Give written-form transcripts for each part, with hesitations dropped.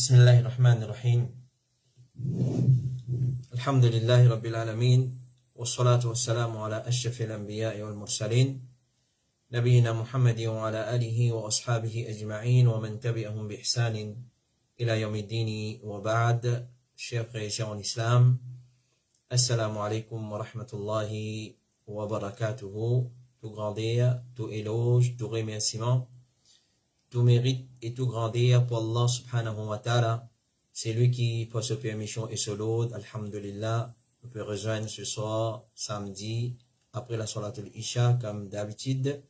بسم الله الرحمن الرحيم الحمد لله رب العالمين والصلاة والسلام على أشرف الأنبياء والمرسلين نبينا محمد وعلى آله وأصحابه أجمعين ومن تبعهم بإحسان إلى يوم الدين وبعد. Chers frères et sœurs en islam, assalamu alaikum wa rahmatullahi wa barakatuhu. Tout grandeur, tout éloge, tout remerciement, tout mérite et tout grandeur pour Allah subhanahu wa ta'ala. C'est lui qui, pour sa permission et sa laude, alhamdulillah, on peut rejoindre ce soir, samedi, après la salat al-Isha, comme d'habitude,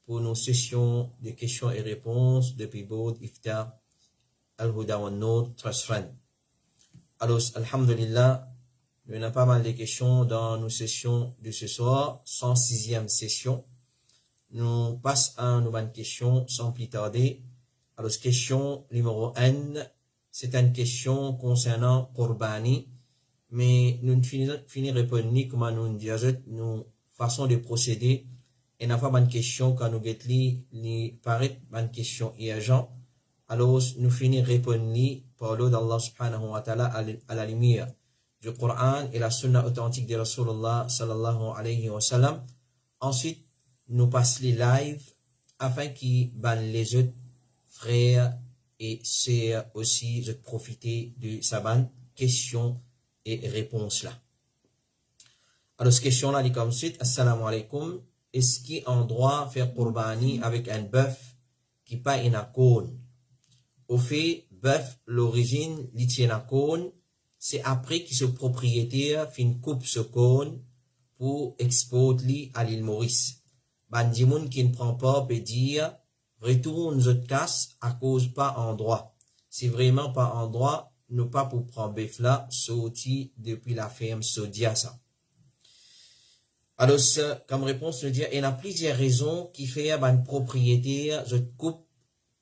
pour nos sessions de questions et réponses depuis Bod, Iftar, Al-Huda wa Nour, Trust Friend. Alors, alhamdulillah, il y a pas mal de questions dans nos sessions de ce soir, 106e session. Nous passons à une nouvelle question sans plus tarder. Alors, question numéro 1, c'est une question concernant Qurbani, mais nous ne finirons ni comment nous disons, nous façon de procéder. Et n'a pas une question quand nous get li paraît une question urgente. Alors, nous finirons répondre par l'eau d'Allah subhanahu wa ta'ala à la lumière du Coran et la sunna authentique de Rasulullah sallallahu alayhi wa sallam. Ensuite, nous passons les lives afin qu'ils les autres frères et sœurs aussi de profiter de sa bonne question et réponse là. Alors, cette question là dit comme suite, assalamu alaikum, est-ce qu'il est en droit de faire Qurbani avec un bœuf qui pas une cône? Au fait, bœuf, l'origine, l'itienne cône, c'est après que ce propriétaire fait une coupe ce cône pour exporter à l'île Maurice. Bandimoun qui ne prend pas peut dire, retourne notre casse à cause pas en droit. C'est vraiment pas en droit, nous pas pour prendre bœuf là, sorti depuis la ferme Sodia ça. Alors, comme réponse, nous dire, il y a plusieurs raisons qui fait un propriétaire, je coupe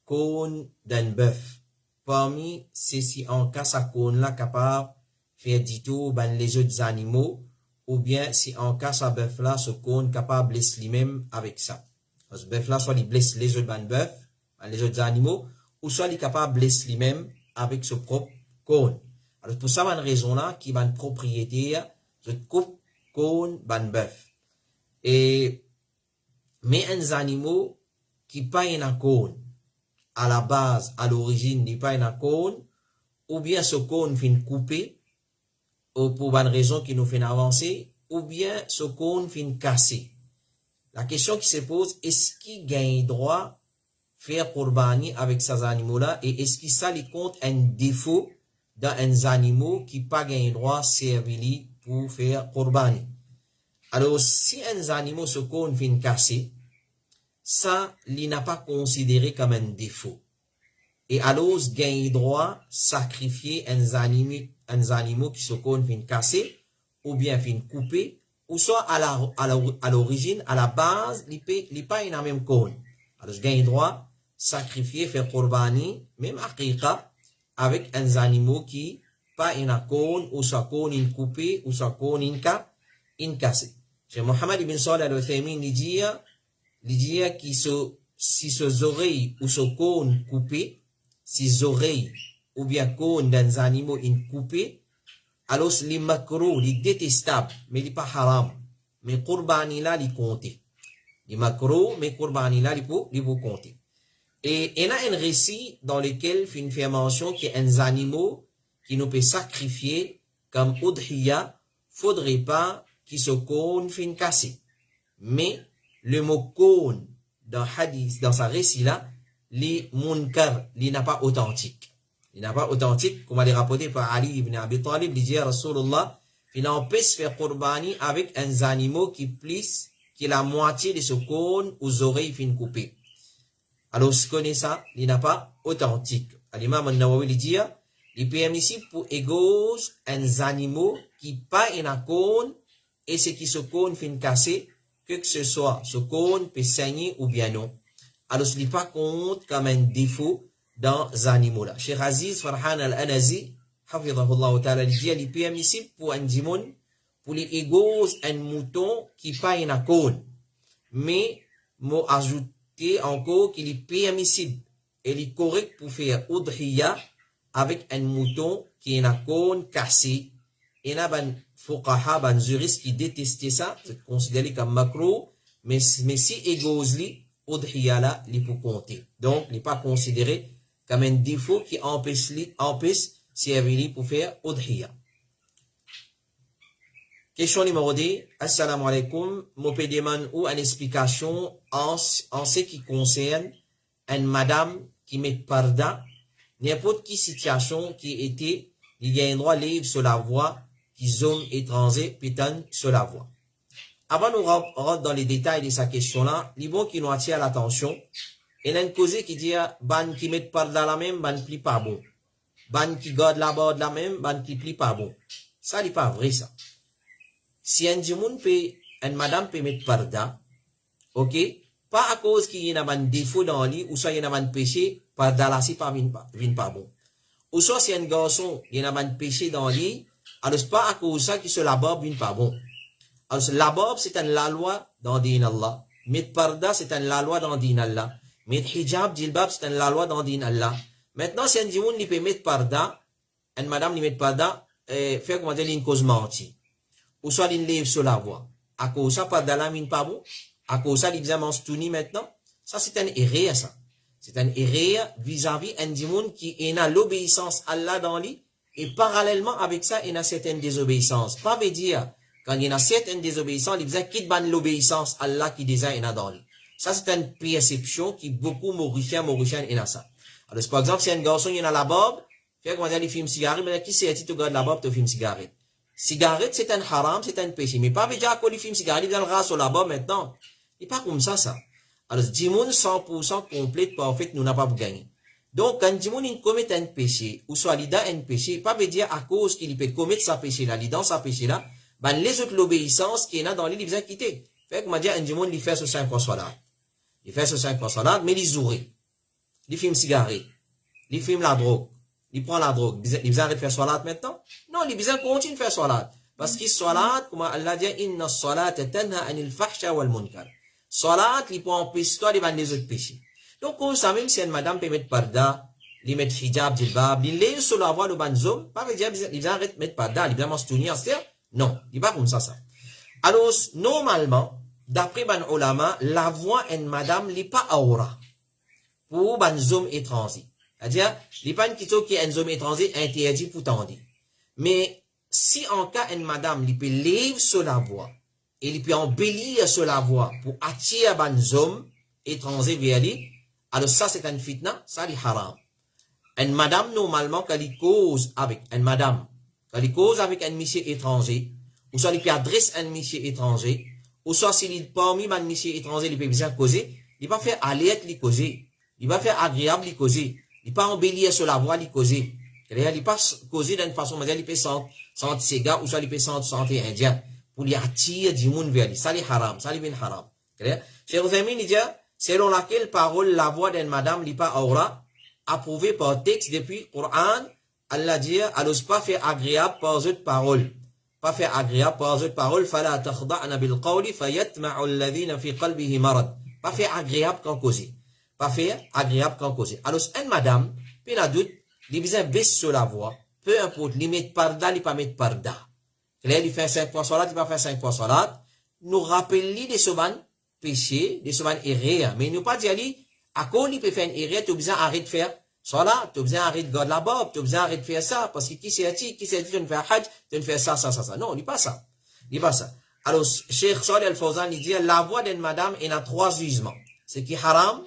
cône d'un bœuf. Parmi ceux-ci, en cas, sa cône là capable de faire du tout, les autres animaux, ou bien si en cas, sa bœuf là, ce cône capable de blesser lui-même avec ça. Ce bœuf là, soit il blesse les autres bœufs, les autres animaux, ou soit il est capable de blesser lui-même avec ce propre cône. Alors, pour ça, une raison là, qui va un propriétaire, je coupe cône ban bœuf. Et, mais un animaux qui pas une cône, à la base, à l'origine, n'est pas une cône, ou bien ce cône fin coupé, ou pour une raison qui nous fait avancer, ou bien ce cône fin cassé. La question qui se pose, est-ce qu'il gagne droit faire Qurbani avec ces animaux-là, et est-ce qu'il ça lui compte un défaut dans un animal qui pas gagne droit servir pour faire Qurbani? Alors, si un animal ce cône fin cassé, ça, il n'a pas considéré comme un défaut. Et alors, gagne droit sacrifier un animal qui se cône fin cassé, ou bien fin coupé, ou soit à l'origine, à la base, il pas une même cône. Alors, gagne droit sacrifier, faire Qurbani, même aqiqa, avec un animal qui pas une cône, ou soit cône coupé, ou soit cône cassé. Chez Mohammed ibn Salih al-Uthaymin, il dit que si ses oreilles ou ce cône coupé, si oreilles ou bien cône d'un animal coupé, alors les macros, les détestables, mais les pas haram, mais Qurbani là, les compter. Les macros, mais Qurbani là, les vous compter. Et il y a un récit dans lequel il fait mention qu'il y a un animal qui nous peut sacrifier comme udhiya, faudrait pas qu'il se cône fin cassé. Mais le mot cône dans hadith, dans sa récit là, les munkar, il n'a pas authentique. Il n'a pas authentique, comme elle est rapporté par Ali ibn Abi Talib, il dit à Rasulullah, il empêche faire Qurbani avec un animal qui plisse, qui est la moitié de ce cône aux oreilles fin coupées. Alors, ce qu'on est ça, il n'a pas authentique. L'imam al-Nawawi il dit, il est permissible pour égos un animal qui pas une cône, et ce qui se cône fin cassé, que ce soit ce cône peut saigner ou bien non. Alors, ce n'est pas compte comme un défaut dans les animaux là. Cheikh Aziz Farhan al-Anazi, hafidhahullah ta'ala, il dit, il est permissible pour un dimon, pour les égos, un mouton qui pas une cône. Mais, m'a ajouté encore qu'il est permissible, et il est correct pour faire udhiya avec un mouton qui est un cône cassé. Et il y a des fuqaha, des juristes qui détestaient ça, c'est considéré comme macro, mais si égosli, udhiya là, il peut compter. Donc, il n'est pas considéré comme un défaut qui empêche si il pour faire udhiya. Question numéro 2. Assalamu alaikum. Mon demande ou une explication en ce qui concerne une madame qui met parda, n'importe quelle situation qui était, il y a un droit libre sur la voie, qui zone étranger, pétane sur la voie. Avant de rentrer dans les détails de sa question-là, il bon qui nous attire l'attention. Il y a une cause qui dit, ban qui met parda la même, ban pli pas bon. Ban qui garde la bord la même, ban qui pli pas bon. Ça n'est pas vrai, ça. Si une madame peut mettre parda, ok, pas à cause qu'il y a un défaut dans le lit, ou soit il y a un péché, parda là, c'est pas pas bon. Ou soit si un garçon, il y a un péché dans le lit, alors c'est pas à cause de ça que la barbe vient pas bon. Alors la barbe, c'est la loi dans din Allah. Mettre parda, c'est la loi dans din Allah. Mettre hijab, jilbab, c'est la loi dans din Allah. Maintenant, si un dimoun, il peut mettre parda, une madame, il met parda, faire comment dire, une cause mentie. Ou soit il lève sur la voie. À cause ça, pas d'alamine pas bon. À cause ça, il menstouni maintenant. Ça, c'est un erreur, ça. C'est un erreur vis-à-vis un dimoun qui est dans l'obéissance à Allah dans lui. Et parallèlement avec ça, il y a certaines désobéissances. Pas veut dire, quand il y a certaines désobéissances, il dit quitte ban l'obéissance à Allah qui déjà est dans lui. Ça, c'est une perception qui beaucoup mauriciens est dans ça. Alors, par exemple, si un garçon, il y a la barbe, fait comment dire, il fume cigarette, mais qui c'est, tu regardes la barbe, tu fumes cigarette. Cigarette, c'est un haram, c'est un péché. Mais pas déjà qu'on fume cigarette, il vient le ras sur la barbe maintenant. C'est pas comme ça, ça. Alors, dimoun 100% complète, parfait, nous n'a pas gagné. Donc, quand dimoun commet un péché, ou soit il a un péché, pas veut dire à cause qu'il peut commettre sa péché là, il dans sa péché là, ben, les autres l'obéissance qu'il y a dans lui, il vient quitter. Fait que, m'a dit, un dimoun, il fait ce 5 fois salat. Il fait ce 5 fois salat, mais il zourit. Il fume cigarette. Il fume la drogue. Il prend la drogue. Il vient de faire salat maintenant? Non, il vient continuer de faire salat. Parce que salat, comme Allah dit, inna salat tanha anil fahsha wal munkar. Salat, il peut empêcher toi de les autres péchés. Donc, comme ça, même si une madame peut mettre parda, il met hijab, jilbab, il est sur la voie de banzom, pas veut dire, il vient mettre parda, il vient menstruer, non, il va comme ça. Alors, normalement, d'après ban ulama, la voix d'une madame n'est pas aura pour un homme étranger. C'est-à-dire, il n'est pas une question qui est un homme étranger interdit pour tendre. Mais, si en cas une madame, il peut lever sur la voix, et il peut embellir sur la voix pour attirer un homme étranger vers lui, alors ça c'est une fitna, ça c'est haram. Une madame, normalement, quand il cause avec une madame, quand il cause avec un monsieur étranger, ou soit il peut adresser un monsieur étranger, ou soit s'il est parmi un monsieur étranger, il peut bien causer, il va faire alerte, il causer. Il va faire agréable, il causer. Il va embellir sur la voie, il causer. Il va pas causer d'une façon, il peut sentir ses gars, ou soit il peut sentir indien, pour lui attirer du monde vers lui. Ça c'est haram, ça c'est bien haram. Cheikh Othaymin, il dit, selon laquelle parole la voix d'une madame n'est pas aura, approuvée par texte depuis Coran, Allah dit, alors pas faire agréable par autres paroles. Pas faire agréable par autres paroles, fala takhda'na bil qawli fayatma'u alladhina fi qalbihi marad. Pas faire agréable quand causer. Pas faire agréable quand causer. Alors, une madame, puis la doute, il besoin baisse sur la voix, peu importe, il met parda, il pas mettre parda. Il fait 5 fois salat, il va faire 5 fois salat. Nous rappelons des sobanes péchés, des sobanes erreurs. Mais nous pas dire, à quoi il peut faire une erreur, tu as besoin d'arrêter de faire salat, tu as besoin d'arrêter de garder la barbe, tu as besoin d'arrêter de faire ça, parce que qui s'est dit, tu ne fais hajj, tu ne fais ça. Non, il n'est pas ça. Il n'est pas ça. Alors, Cheikh Salih Al-Fawzan, il dit, la voix d'une madame, il y a 3 jugements. Ce qui est haram,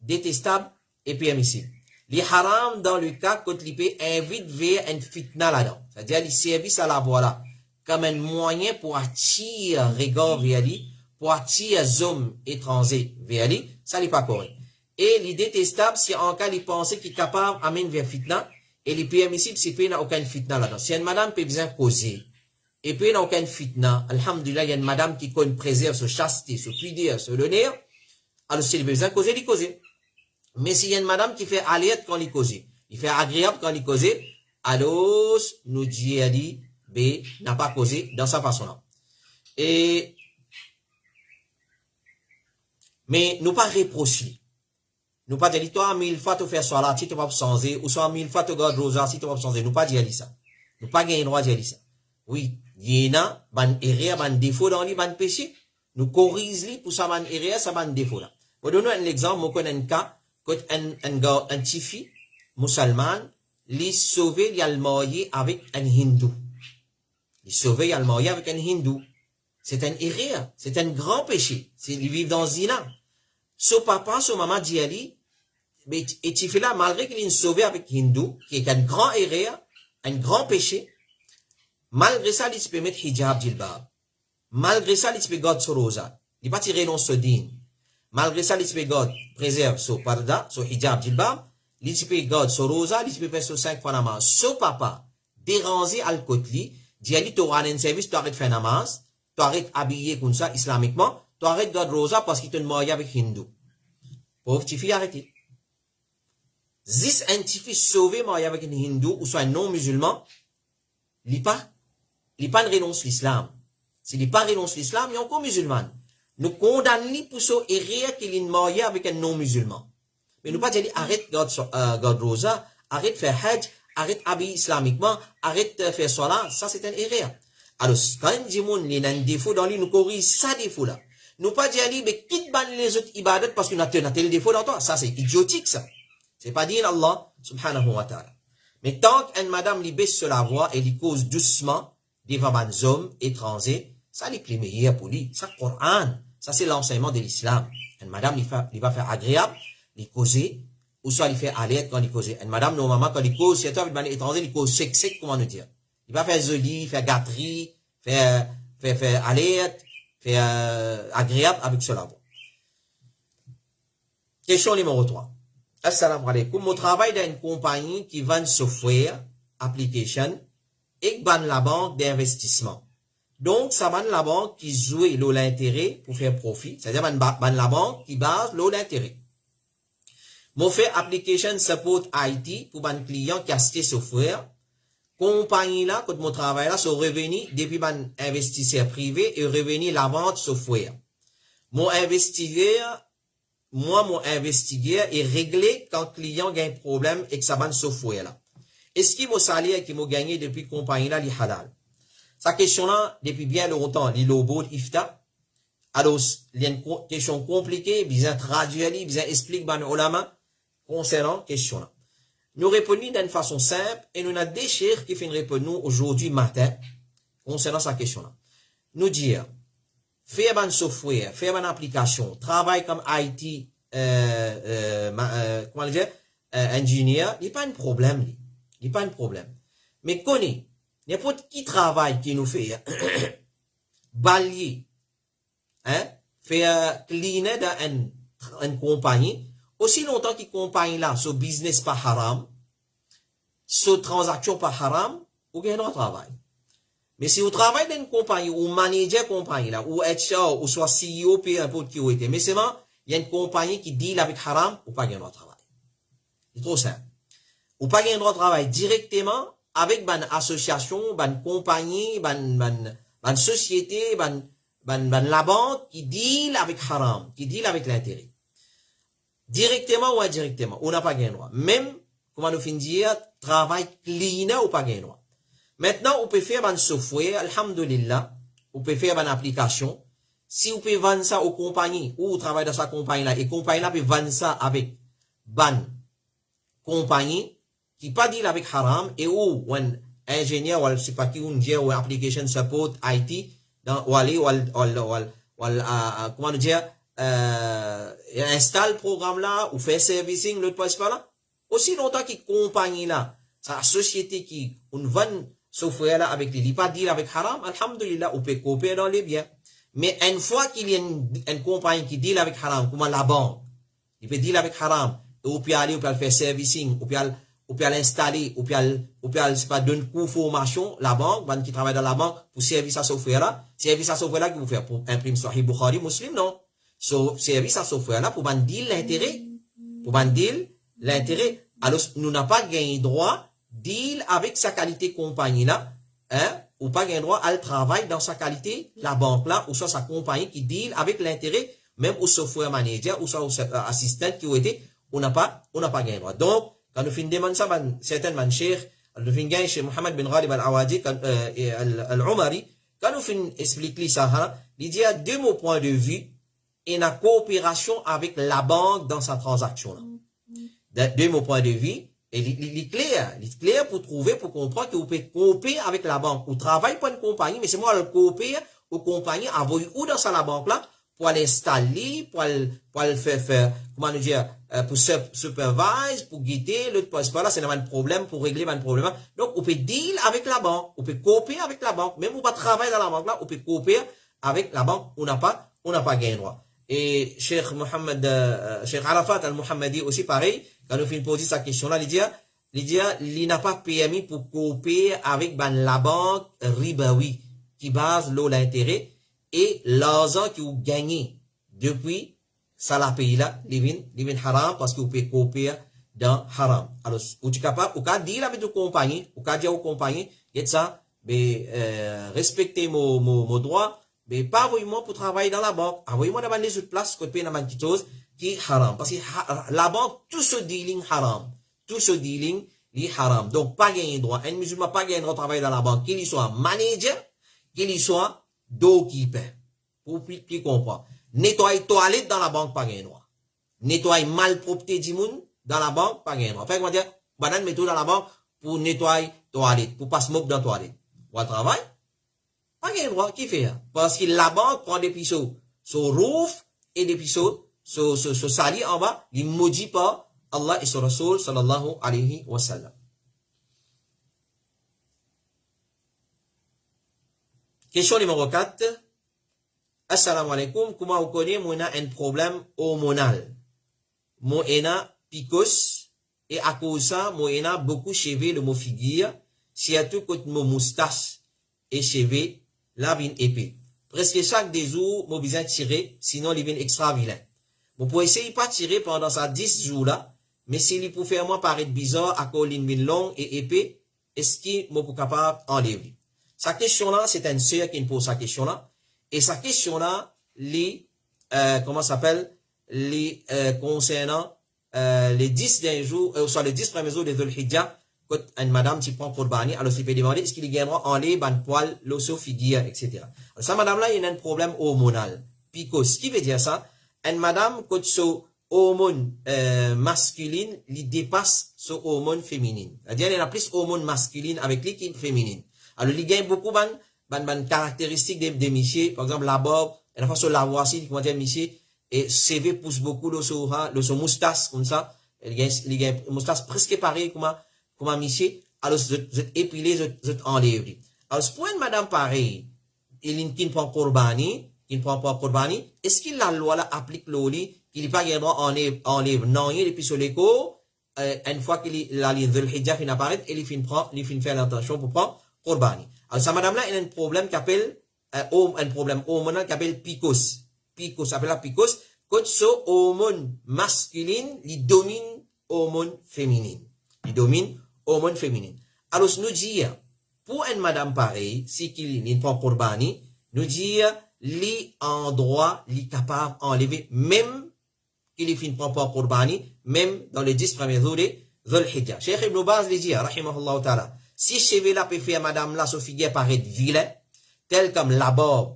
détestable et permissible. Les haram, dans le cas, quand il peut invite vers une fitna là-dedans. C'est-à-dire, il service à la voix là, comme un moyen pour attirer regard vers lui, pour attirer les hommes étrangers vers lui, ça n'est pas correct. Et les détestables, si en cas, il pense qu'il est capable d'amener vers fitna, et les permissibles, c'est qu'il n'y a aucune fitna là-dedans. Si une madame peut bien causer, et puis il n'y a aucune fitna, alhamdulillah, il y a une madame qui préserve ce chasteté, ce pudeur, ce l'honneur, alors s'il a besoin de causer, il cause. Mais s'il y a une madame qui fait alerte quand il cause, il fait agréable quand il cause, alors, nous dit, B n'a pas causé dans sa façon-là. Mais nous pas reprocher. Nous pas dire, toi, 1000 fois, tu fais salat, si tu vas changer, ou soit 1000 fois, tu gardes rosa, si tu vas changer. Nous pas dire ça. Nous pas gagner droit de dire ça. Oui, il y a ban erreur, ban défaut dans les ban péché. Nous corrigeons pour ça ban erreur, ça ban défaut là. Pour donner un exemple, moi connais un cas, quand un petit fille, musulman, les sauver, il a le marié avec un hindou. Les sauver, il a le marié avec un hindou. C'est un erreur, c'est un grand péché. C'est, ils vivent dans zina. Son papa, son maman dit à lui, mais, et tu fais là, malgré qu'il est sauvé avec hindou, qui est un grand erreur, un grand péché, malgré ça, il peut mettre hijab jilbab. Malgré ça, il peut garder son rosa. Il pas tirer non ce din. Malgré ça, il peut garder, préserve son parda, son hijab jilbab. Il peut garder son rosa, il peut faire son 5 fois namaz. Son papa, dérangé al kotli, dit à lui, tu auras un service, tu arrêtes de faire namaz, tu arrêtes habillé comme ça, islamiquement, tu arrêtes de garder rosa parce qu'il te marie avec hindou. Pauvre petit fille, arrêtez. Si un petit fils sauvé marié avec un hindou ou soit un non-musulman, il pas renonce l'islam. S'il n'est pas renonce l'islam, il est encore musulman. Nous condamnons pour ce erreur qu'il est marié avec un non-musulman. Mais nous pas dire arrête garde rosa, arrête faire hajj, arrête habiller islamiquement, arrête faire salat, ça c'est un erreur. Alors quand dit mon il a un défaut dans lui, nous corrige ça défaut là. Nous pas dire mais quitte les autres ibadats parce qu'il a tel défaut dans toi, ça c'est idiotique ça. C'est pas dire Allah subhanahu wa ta'ala. Mais tant qu'une madame lui baisse sur la voix et lui cause doucement devant des hommes étrangers, ça n'est plus meilleur pour lui. Ça, le Coran, ça c'est l'enseignement de l'islam. Une madame lui va faire agréable, lui causer, ou soit lui faire alerte quand il cause. Une madame, normalement, quand il cause, c'est un avec étranger, il cause sec, comment nous dire. Il va faire joli, faire gâterie, faire alerte, faire agréable avec cela. Question numéro 3. Assalamu alaikum. Mon travail dans une compagnie qui vend software, application, et vend la banque d'investissement. Donc, ça vend la banque qui joue l'intérêt pour faire profit. C'est-à-dire, vend la banque qui base l'intérêt. Mon fait application support IT pour un client qui a acheté software. Compagnie là, quand mon travail là, son revenu depuis un investisseur privé et revenu la vente software. Mon investisseur est réglé quand le client a un problème avec sa bande software là. Est-ce qu'il m'a salaire qui m'a gagné depuis compagnie là, li halal? Sa question là, depuis bien longtemps, li lobo ifta. Alors, il y a une question compliquée, bien traduire, bien expliquer ban ulama concernant question là. Nous répondons d'une façon simple et nous avons des chers qui font répondre aujourd'hui matin concernant sa question là. Nous dire, faire un software, faire une application, travailler comme IT, comment dire, ingénieur, il n'y a pas un problème, il n'y a pas un problème. Mais connaît, n'importe qui travaille qui nous fait, balayer, faire cleaner dans une compagnie, aussi longtemps que compagnie là, ce business pas haram, ce transaction pas haram, ou gagne un travail. Mais si vous travaillez dans une compagnie, ou manager compagnie là, ou HR, ou soit CEO, peu importe qui vous êtes, mais c'est bon, il y a une compagnie qui deal avec haram, ou pas gagner un travail. C'est trop simple. Ou pas gagner un travail directement avec une association, une compagnie, une société, la banque qui deal avec haram, qui deal avec l'intérêt. Directement ou indirectement, on n'a pas gagné droit. Même, comment nous finissons dire, travail cleaner ou pas gagné droit. Maintenant, on peut faire un software, alhamdulillah, on peut faire une application. Si on peut vendre ça aux compagnies, ou on travaille dans sa compagnie là, et compagnie là peut vendre ça avec une compagnie qui pas deal avec haram, et ou un ingénieur, ou je sais pas qui, ou application support, IT, ou aller, comment nous dire, installe le programme là, ou fait servicing, l'autre passe pas là. Aussi longtemps que compagnie là, sa société qui, on vend software là avec les pas deal avec haram, alhamdulillah, on peut coopérer dans les biens. Mais une fois qu'il y a une compagnie qui deal avec haram, comme la banque, il peut deal avec haram, et on peut aller, on peut faire servicing, on peut l'installer, on peut c'est pas donner coup formation, la banque, qui travaille dans la banque, pour servir à software là qui vous fait pour imprimer Sahih Bukhari, Muslim, non. Service à software là, pour deal l'intérêt. Alors, nous n'avons pas gagné droit deal avec sa qualité compagnie là, ou pas gagné droit à travailler dans sa qualité, la banque là, ou soit sa compagnie qui deal avec l'intérêt, même au software manager, ou soit au assistant qui ont été, on n'a pas gagné droit. Donc, quand nous finissons demander ça, certainement, Cheikh, nous finissons chez Mohamed bin Ghalib al-Awadi, al-Umari, quand nous finissons expliquer ça, il dit à deux mots point de vue, et la coopération avec la banque dans sa transaction. Deux mots point de vue, et il est clair pour trouver, pour comprendre que vous pouvez coopérer avec la banque. Vous travaillez pour une compagnie, mais c'est moi le coopérer aux compagnies, envoyer où dans la banque là, pour l'installer, pour le faire, comment nous dire, pour supervise, pour guider, l'autre passe par là, c'est un problème, pour régler un problème. Donc, on peut deal avec la banque, on peut coopérer avec la banque, même on pas travailler dans la banque là, on peut coopérer avec la banque, on n'a pas gagné droit. Et Cheikh Arafat al-Muhammadi aussi pareil, quand nous finissons poser sa question là, il n'a pas permis pour coopérer avec la banque ribawi, qui base l'intérêt, et l'argent que vous gagnez depuis ça la pays là, livin haram, parce que vous pouvez coopérer dans haram. Alors, vous êtes capable, vous pouvez dire avec vos compagnies, vous pouvez dire aux compagnies, ça, respectez mon droit, mais pas envoyez-moi pour travailler dans la banque, envoyez-moi dans les autres places, que paye dans une chose qui est haram. Parce que la banque, tout ce dealing haram, est haram. Donc, pas gagner droit. Un musulman pas gagner droit de travailler dans la banque, qu'il soit manager, qu'il soit doorkeeper. Pour qui comprend. Nettoyer toilette dans la banque, pas gagner droit. Nettoyer malpropreté du monde dans la banque, pas gagner droit. Fait comment dire, banane méthode dans la banque pour nettoyer toilette, pour pas smoke dans toilette. Ou à travail, pas gagner droit. Qui fait? Parce que la banque prend des pisseaux sur roof et des pisseaux sur sali en bas, il maudit pas Allah et son Rasoul sallallahu alayhi wa sallam. Question numéro 4. Assalamu alaikum. Comment vous connaissez, moi, un problème hormonal? Moi, picos, et à cause de ça, moi, beaucoup cheveux de mon figure, surtout quand mon moustache et cheveux, là, vient épais. Presque chaque des jours, moi, besoin de tirer, sinon, il vient extra vilain. Vous pouvez essayer pas tirer pendant ça 10 jours là, mais s'il si pour faire moi paraître bizarre, à cause d'une long et épais, est-ce qu'il moi pour capable enlever? Sa question là, c'est une sœur qui me pose sa question là. Et sa question là, comment s'appelle, concernant, les 10 derniers jours, soit les 10 premiers jours de Dhul Hijjah, quand une madame qui prend Qurbani, alors il peut demander, est-ce qu'il gagnera en les ban poil, l'ossophagie, etc. Alors, ça madame là, il y a un problème hormonal. Picos, ce qui veut dire ça, une madame, quand son hormone masculine, il dépasse son hormone féminine. C'est-à-dire, il y a plus hormone masculine avec lui qu'il féminine. Alors, il gagne beaucoup de caractéristiques des messieurs, par exemple, la barbe, et la façon de la voici, comment dire, messieurs, et CV pousse beaucoup de son moustache, comme ça, il gagne une moustache presque pareil, comme un monsieur, alors, vous êtes épilé, vous êtes enlevé. Alors, pour une madame pareille, qui ne prend Qurbani, qui ne prend pas Qurbani, est-ce que la loi là applique l'oli, qu'il n'est pas gagné enlève, non, il est depuis sur l'écho, une fois que la ligne de l'hijab fin apparaît, il fin faire l'intention pour prendre Qurbani. Alors, ça madame là, il a un problème qui appelle, un problème hormonal qui appelle PCOS. PCOS, appelle la PCOS, quand ce hormone masculine, il domine hormone féminine. Il domine hormone féminine. Alors, nous dire, pour une madame pareille, si qu'il ne prend Qurbani, nous dire, li en droit, li capable enlever, même qu'il ne prend pas Qurbani, même dans les 10 premiers jours de Dhul Hijjah. Cheikh Ibn Baz lui dit, rahimahullah ta'ala, si cheveux là peut faire madame là, son figure paraît vilain, tel comme la barbe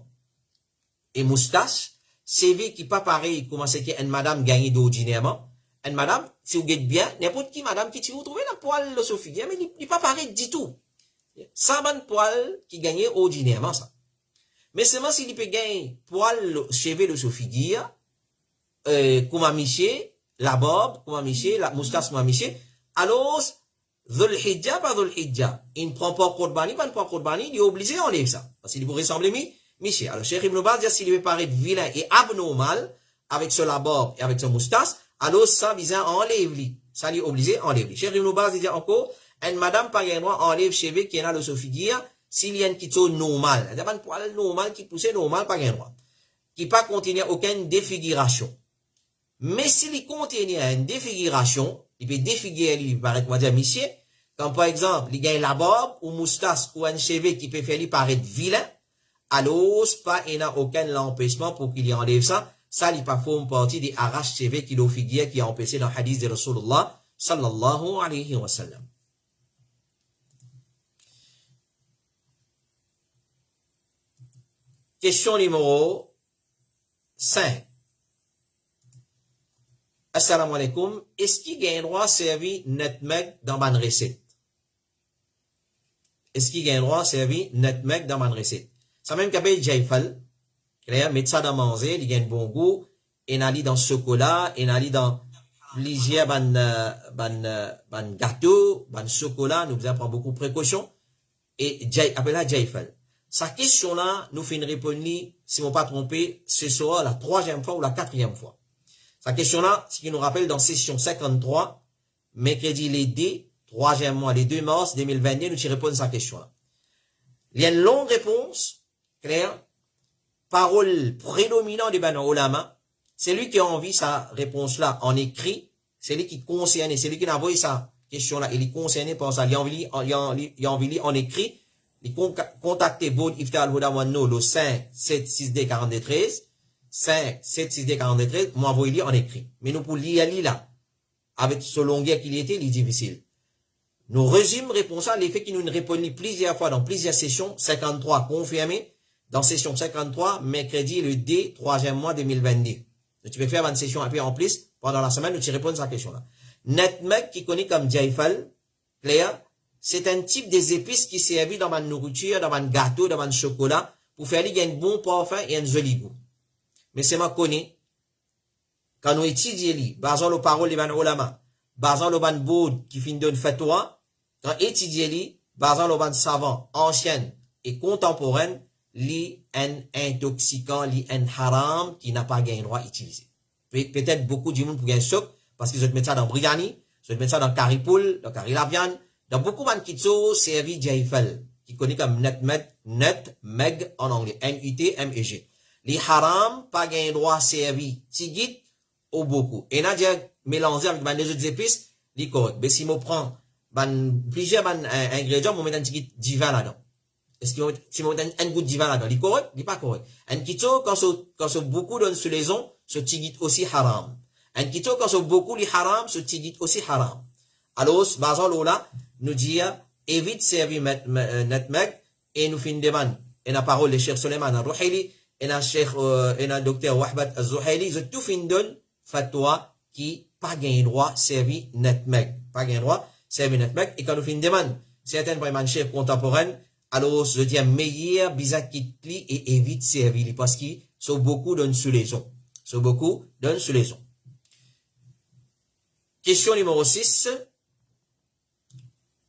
et moustache, cheveux qui pas pareil, comment c'est qu'une madame gagne d'ordinairement, une madame, si vous êtes bien, n'importe qui madame qui vous trouvez la poil de son figure, mais il pas pareil du tout. Ça bonne poil qui gagne ordinairement ça. Mais seulement s'il peut gagner poil, cheveux de son figure, comme un monsieur, la barbe, comme un monsieur, la moustache, comme un monsieur, alors, Dhul Hijjah, pas Dhul Hijjah. Il ne prend pas Qurbani, pas ne prend Qurbani, il est obligé d'enlever ça. Parce qu'il vous ressemble monsieur. Alors, Cheikh Ibn Baz dit, s'il veut paraître vilain et abnormal, avec ce la barbe et avec ce moustache, alors, ça, vient enlever. Ça, il est obligé d'enlever. Cheikh Ibn Baz dit encore, une madame, par exemple, enlève cheveux qui est là de son figure, s'il y a une qui est normal, il y a pas un poil normal qui pousse normal, pas gain droit, qui pas contenir aucune défiguration. Mais s'il contient une défiguration, il peut défigurer, il paraît, on va dire, monsieur, comme par exemple, il gagne la barbe, ou moustache, ou un cheveu qui peut faire lui paraître vilain, alors, pas, il n'a aucun empêchement pour qu'il y enlève ça, ça n'est pas forme partie des arraches CV qui l'ont figuré, qui a empêché dans le hadith de Rasulullah sallallahu alayhi wa sallam. Question numéro 5. Assalamu alaikum. Est-ce qu'il y a un droit à servir netmeg dans ma recette? Est-ce qu'il y a un droit à servir netmeg dans ma recette? Ça même qu'appelle jaifal. Mettre ça dans manger, il y a un bon goût. Et aller dans chocolat, et aller dans plusieurs ban gâteau, ban chocolat. Nous devons prendre beaucoup de précautions. Et appelle la jaifal. Sa question-là, nous faisons une réponse, si on ne pas trompé, ce sera la 3e fois ou la 4e fois. Sa question-là, ce qui nous rappelle dans session 53, mercredi les D, 3e mois, les 2 mars 2022, nous y répondons à sa question-là. Il y a une longue réponse, claire, parole prédominante de Banu Ulama, c'est lui qui a envie sa réponse-là en écrit, c'est lui qui concerne, c'est lui qui a envoyé sa question-là, il est concerné par ça, il a envie en écrit, il contacter Bod Iftar al-Huda Wanno le 576D 4213 576D 4213 moi vous lire en écrit mais nous pour lire là avec ce longueur qu'il était il est difficile nous résumons réponse à l'effet qui nous répondit plusieurs fois dans plusieurs sessions 53 confirmé dans session 53 mercredi le D 3e mois 2022 donc tu peux faire une session un peu en plus pendant la semaine où tu réponds à cette question là netmeg qui connaît comme jaifal clair. C'est un type des épices qui servent dans ma nourriture, dans ma gâteau, dans ma chocolat, pour faire un bon parfum et un joli goût. Mais c'est ma connaît, quand nous étudions, basant les paroles de Banu Ulama, basant le ban boud qui finit d'une fatwa, quand étudions, basant le ban savant, ancien et contemporain, li un intoxicant, li un haram qui n'a pas gagné droit à utiliser. Peut-être beaucoup du monde pour gagner choc, parce qu'ils ont mis ça dans biryani, ils ont mis ça dans curry poule, dans curry la viande, dans beaucoup de kitso servi jaifal, qui connaît comme netmeg en anglais, N-U-T-M-E-G. Les haram, pas gain droit servi, tigit, ou beaucoup. Et n'a déjà mélangé avec les autres épices, les correct. Mais si on prend, plusieurs ingrédients, on met un tigit diva là-dedans. Est-ce que si on met un goût de diva là-dedans, les correct, les pas correct. Un kitso, quand c'est beaucoup dans ce leçon, ce tigit aussi haram. Un kitso, quand c'est beaucoup les haram, ce tigit aussi haram. Alors, basant là, nous dire, évite servir netmeg, et nous finissons demande. Et la parole de Cheikh Suleiman al-Ruhaili, et la Cheikh, et la docteur Wahbat al-Zuhaili, ils ont tout fini donne fatwa qui pas gain droit servir netmeg. Pas gain droit servir netmeg, et quand nous finissons demande, certaines vraiment chefs contemporains, alors, je dis, meilleur bizarre qui plie et évite servir, parce qu'ils sont beaucoup dans sous les eaux. Sont beaucoup dans sous les eaux. Question numéro 6.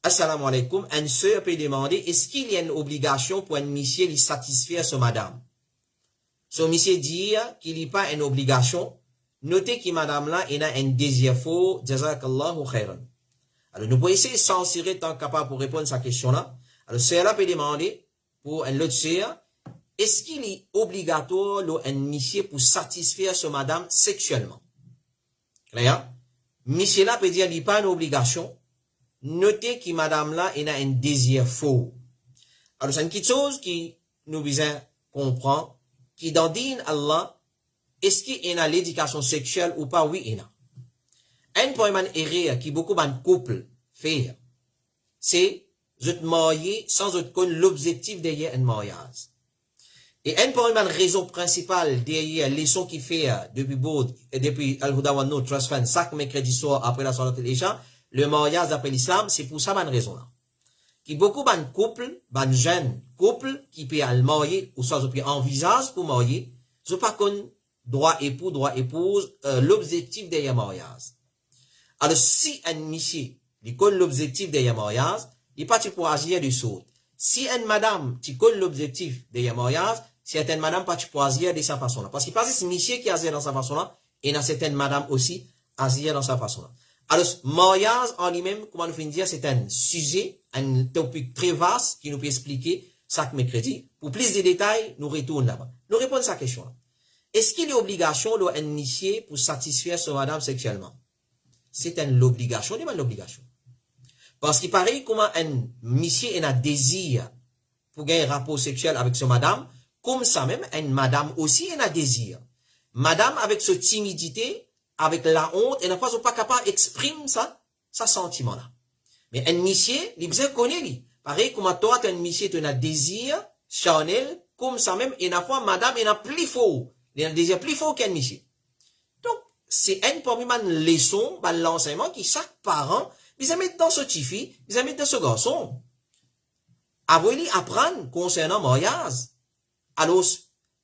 Assalamu alaikum, un sœur peut demander, est-ce qu'il y a une obligation pour un monsieur de satisfaire son madame? Son monsieur dit qu'il n'y a pas une obligation. Notez que madame là, il a un désir faux, jazakallahu khairan. Alors, nous pouvons essayer de censurer tant capable pour répondre à cette question-là. Alors, sœur là peut demander, pour un autre sœur, est-ce qu'il est obligatoire, un monsieur pour satisfaire son madame sexuellement? Clair? Monsieur là peut dire qu'il n'y a pas une obligation. Notez que madame là, il a un désir faux. Alors, c'est une petite chose qui nous besoin comprendre, qui dans din Allah, est-ce qu'il a l'éducation sexuelle ou pas? Oui, il a. Un point erreur qui beaucoup de couples fait, c'est de marier sans connaître l'objectif derrière un mariage. Et un point raison principale derrière les leçons qu'il fait depuis Al-Huda Wanno Trust Fund, chaque mercredi soir après la Salat al-Isha, le mariage d'après l'islam, c'est pour ça, bonne raison là. Qui beaucoup de couples, de jeunes couples, qui peuvent le marier, ou soit qui envisagent pour marier, je pas qu'on droit époux, droit épouse, l'objectif derrière mariage. Alors, si un monsieur, il connaît l'objectif derrière mariage, il pas pour agir de saut. Si une madame, tu connais l'objectif derrière mariage, certaines madame pas pour agir de sa façon là. Parce qu'il passe ce monsieur qui agit dans sa façon là, et dans certaines madame aussi agir dans sa façon là. Alors, mariage en lui-même, comment nous finir dire, c'est un sujet, un topic très vaste qui nous peut expliquer chaque mercredi. Pour plus de détails, nous retournons là-bas. Nous répondons à cette question-là. Est-ce qu'il est obligation d'un monsieur pour satisfaire son madame sexuellement? C'est une obligation, n'est pas une obligation. Parce qu'il paraît comment un monsieur a un désir pour gagner un rapport sexuel avec son madame, comme ça même, une madame aussi a un désir. Madame, avec sa timidité, avec la honte, elle n'a pas capable d'exprimer ça, sa sentiment-là. Mais un monsieur, il bien connaît, lui. Pareil, comme toi, un monsieur, tu as un désir charnel, comme ça même, et une fois, madame, il a plus fort. Il a un désir plus fort qu'un monsieur. Donc, c'est un parmi les leçons, l'enseignement qui chaque parent, ils mettent dans ce petit fille, ils mettent dans ce garçon. Avant, ils apprennent concernant le mariage. Alors,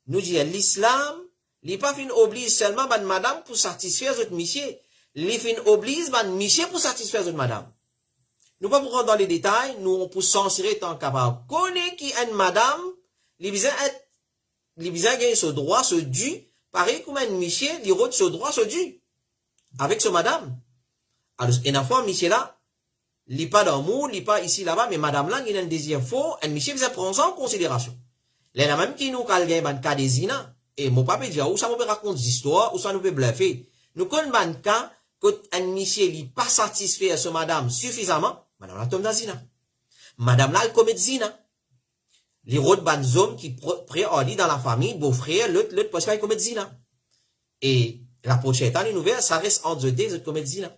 nous disons, l'islam, il n'est pas fin oblige seulement madame pour satisfaire votre monsieur. Il fin oblige monsieur pour satisfaire votre madame. Nous ne pouvons pas rentrer dans les détails, nous on peut censurer tant capable. Connaît qui est une madame, il besoin gagner ce droit, ce dû, pareil comme un monsieur, il a ce droit, ce dû, avec ce madame. Alors, une fois, monsieur là, il n'est pas d'amour, il n'est pas ici, là-bas, mais madame là, il a un désir fort, un monsieur besoin prendre ça en considération. Il y a même qui nous gagne un cas de zina, et mon papa dit, où ça nous peut raconter des histoires, où ça nous peut bluffer. Nous connaissons un cas, que un monsieur n'est pas satisfait à ce madame suffisamment, madame là tombe dans zina. Madame là, elle commet zina. Les autres hommes qui prennent dans la famille, beau-frère, l'autre, parce qu'il commet zina. Et la prochaine année nouvelle, ça reste en deux les autres commettent zina.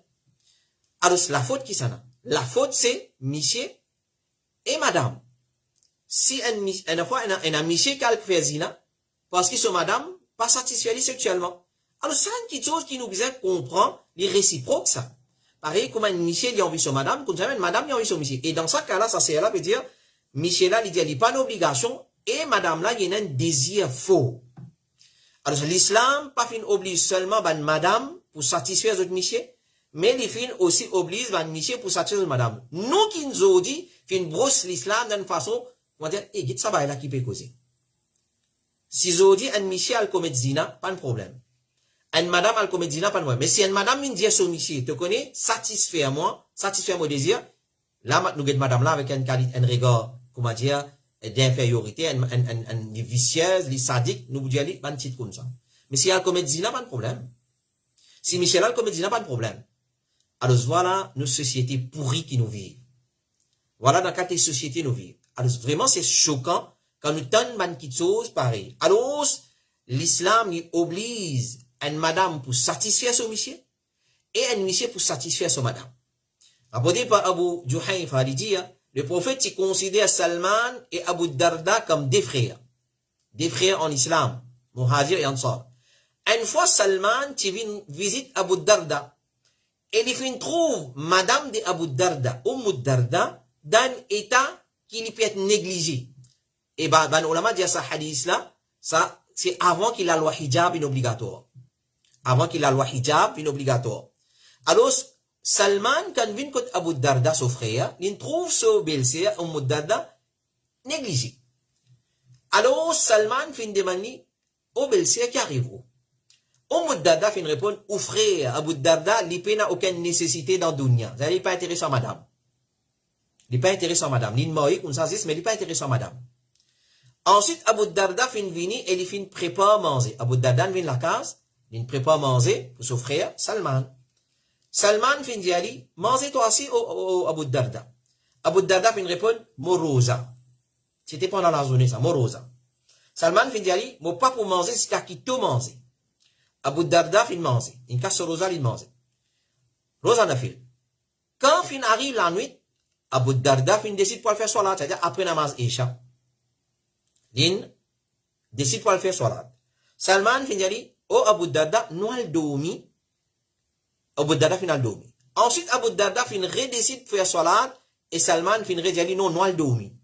Alors, la faute qui s'en a? La faute, c'est monsieur et madame. Si une fois, un monsieur qui a fait zina, parce que ce madame, pas satisfait sexuellement. Alors, c'est une chose qui nous besoin comprendre les réciproques, ça. Pareil, comme un monsieur, il a envie sur madame, comme ça, une madame, il a envie sur monsieur. Et dans ce cas-là, ça, c'est là, peut dire, monsieur là, il dit, il n'y a pas d'obligation, et madame là, il y a un désir faux. Alors, l'islam, pas fin oblige seulement, madame, pour satisfaire votre monsieur, mais les fins aussi oblige, monsieur, pour satisfaire votre madame. Nous qui nous ont dit, fin brosse l'islam d'une façon, on va dire, eh, ça va là qui peut causer. Si vous dit, un monsieur, elle commet zina, pas de problème. Une madame, elle commet zina, pas de problème. Mais si une madame, il dit son monsieur, te connais, satisfait mon désir, là, nous avons madame là avec un regard, comment dire, d'infériorité, une vicieuse, les sadiques, nous vous disons, un titre comme ça. Mais si elle commet zina, pas de problème. Si Michel elle commet zina, pas de problème. Alors voilà nos sociétés pourries qui nous vivent. Voilà dans quelle société nous vivons. Alors vraiment c'est choquant quand nous tentons une petite chose pareille. Alors l'islam il oblige une madame pour satisfaire son monsieur et un monsieur pour satisfaire son madame. Rapporté par Abu Juhayfa, il dit, le prophète il considère Salman et Abu Darda comme des frères en islam, Muhajir et Ansar. Une fois Salman qui vient visite Abu Darda et il trouve madame de Abu Darda, Darda, dans un état qui peut être négligé. Et ben ulama dit ça hadith là, ça c'est avant qu'il a le hijab obligatoire. Avant qu'il a le hijab obligatoire. Alors Salman quand vient contre Abu Darda son frère, il trouve ce belle-sœur Darda négligé. Alors Salman fin demander au belle-sœur qui arrive. Darda fin répondre au frère Abu Darda, il n'a aucune nécessité dans dunya. Il n'est pas intéressant madame. Il n'est pas intéressant madame. Il est marié comme ça, mais il n'est pas intéressant madame. Ensuite, Abu Darda fin vini et il fin prépare manger. Abu Darda vient la case, il prépare manger pour son frère Salman. Salman fin dit ali, mangez toi aussi au Abu Darda. Abu Darda fin répondre morosa. C'était pendant la journée ça, morosa. Salman fin dit ali, mon pas pour manger, c'est à qui tout manger. Abu Darda fin manger. Une casse rosa il mange. Rosa n'a fait. Quand fin arrive la nuit, Abu Darda fin décide pour le faire salat, c'est-à-dire après namaz Isha. Il décide pour le faire salat. Salman fin dit, oh Abu Darda, nous al dormi. Abu Darda fin al dormi. Ensuite, Abu Darda fin redécide pour faire salat, et Salman fin redécide, non, nous al dormi.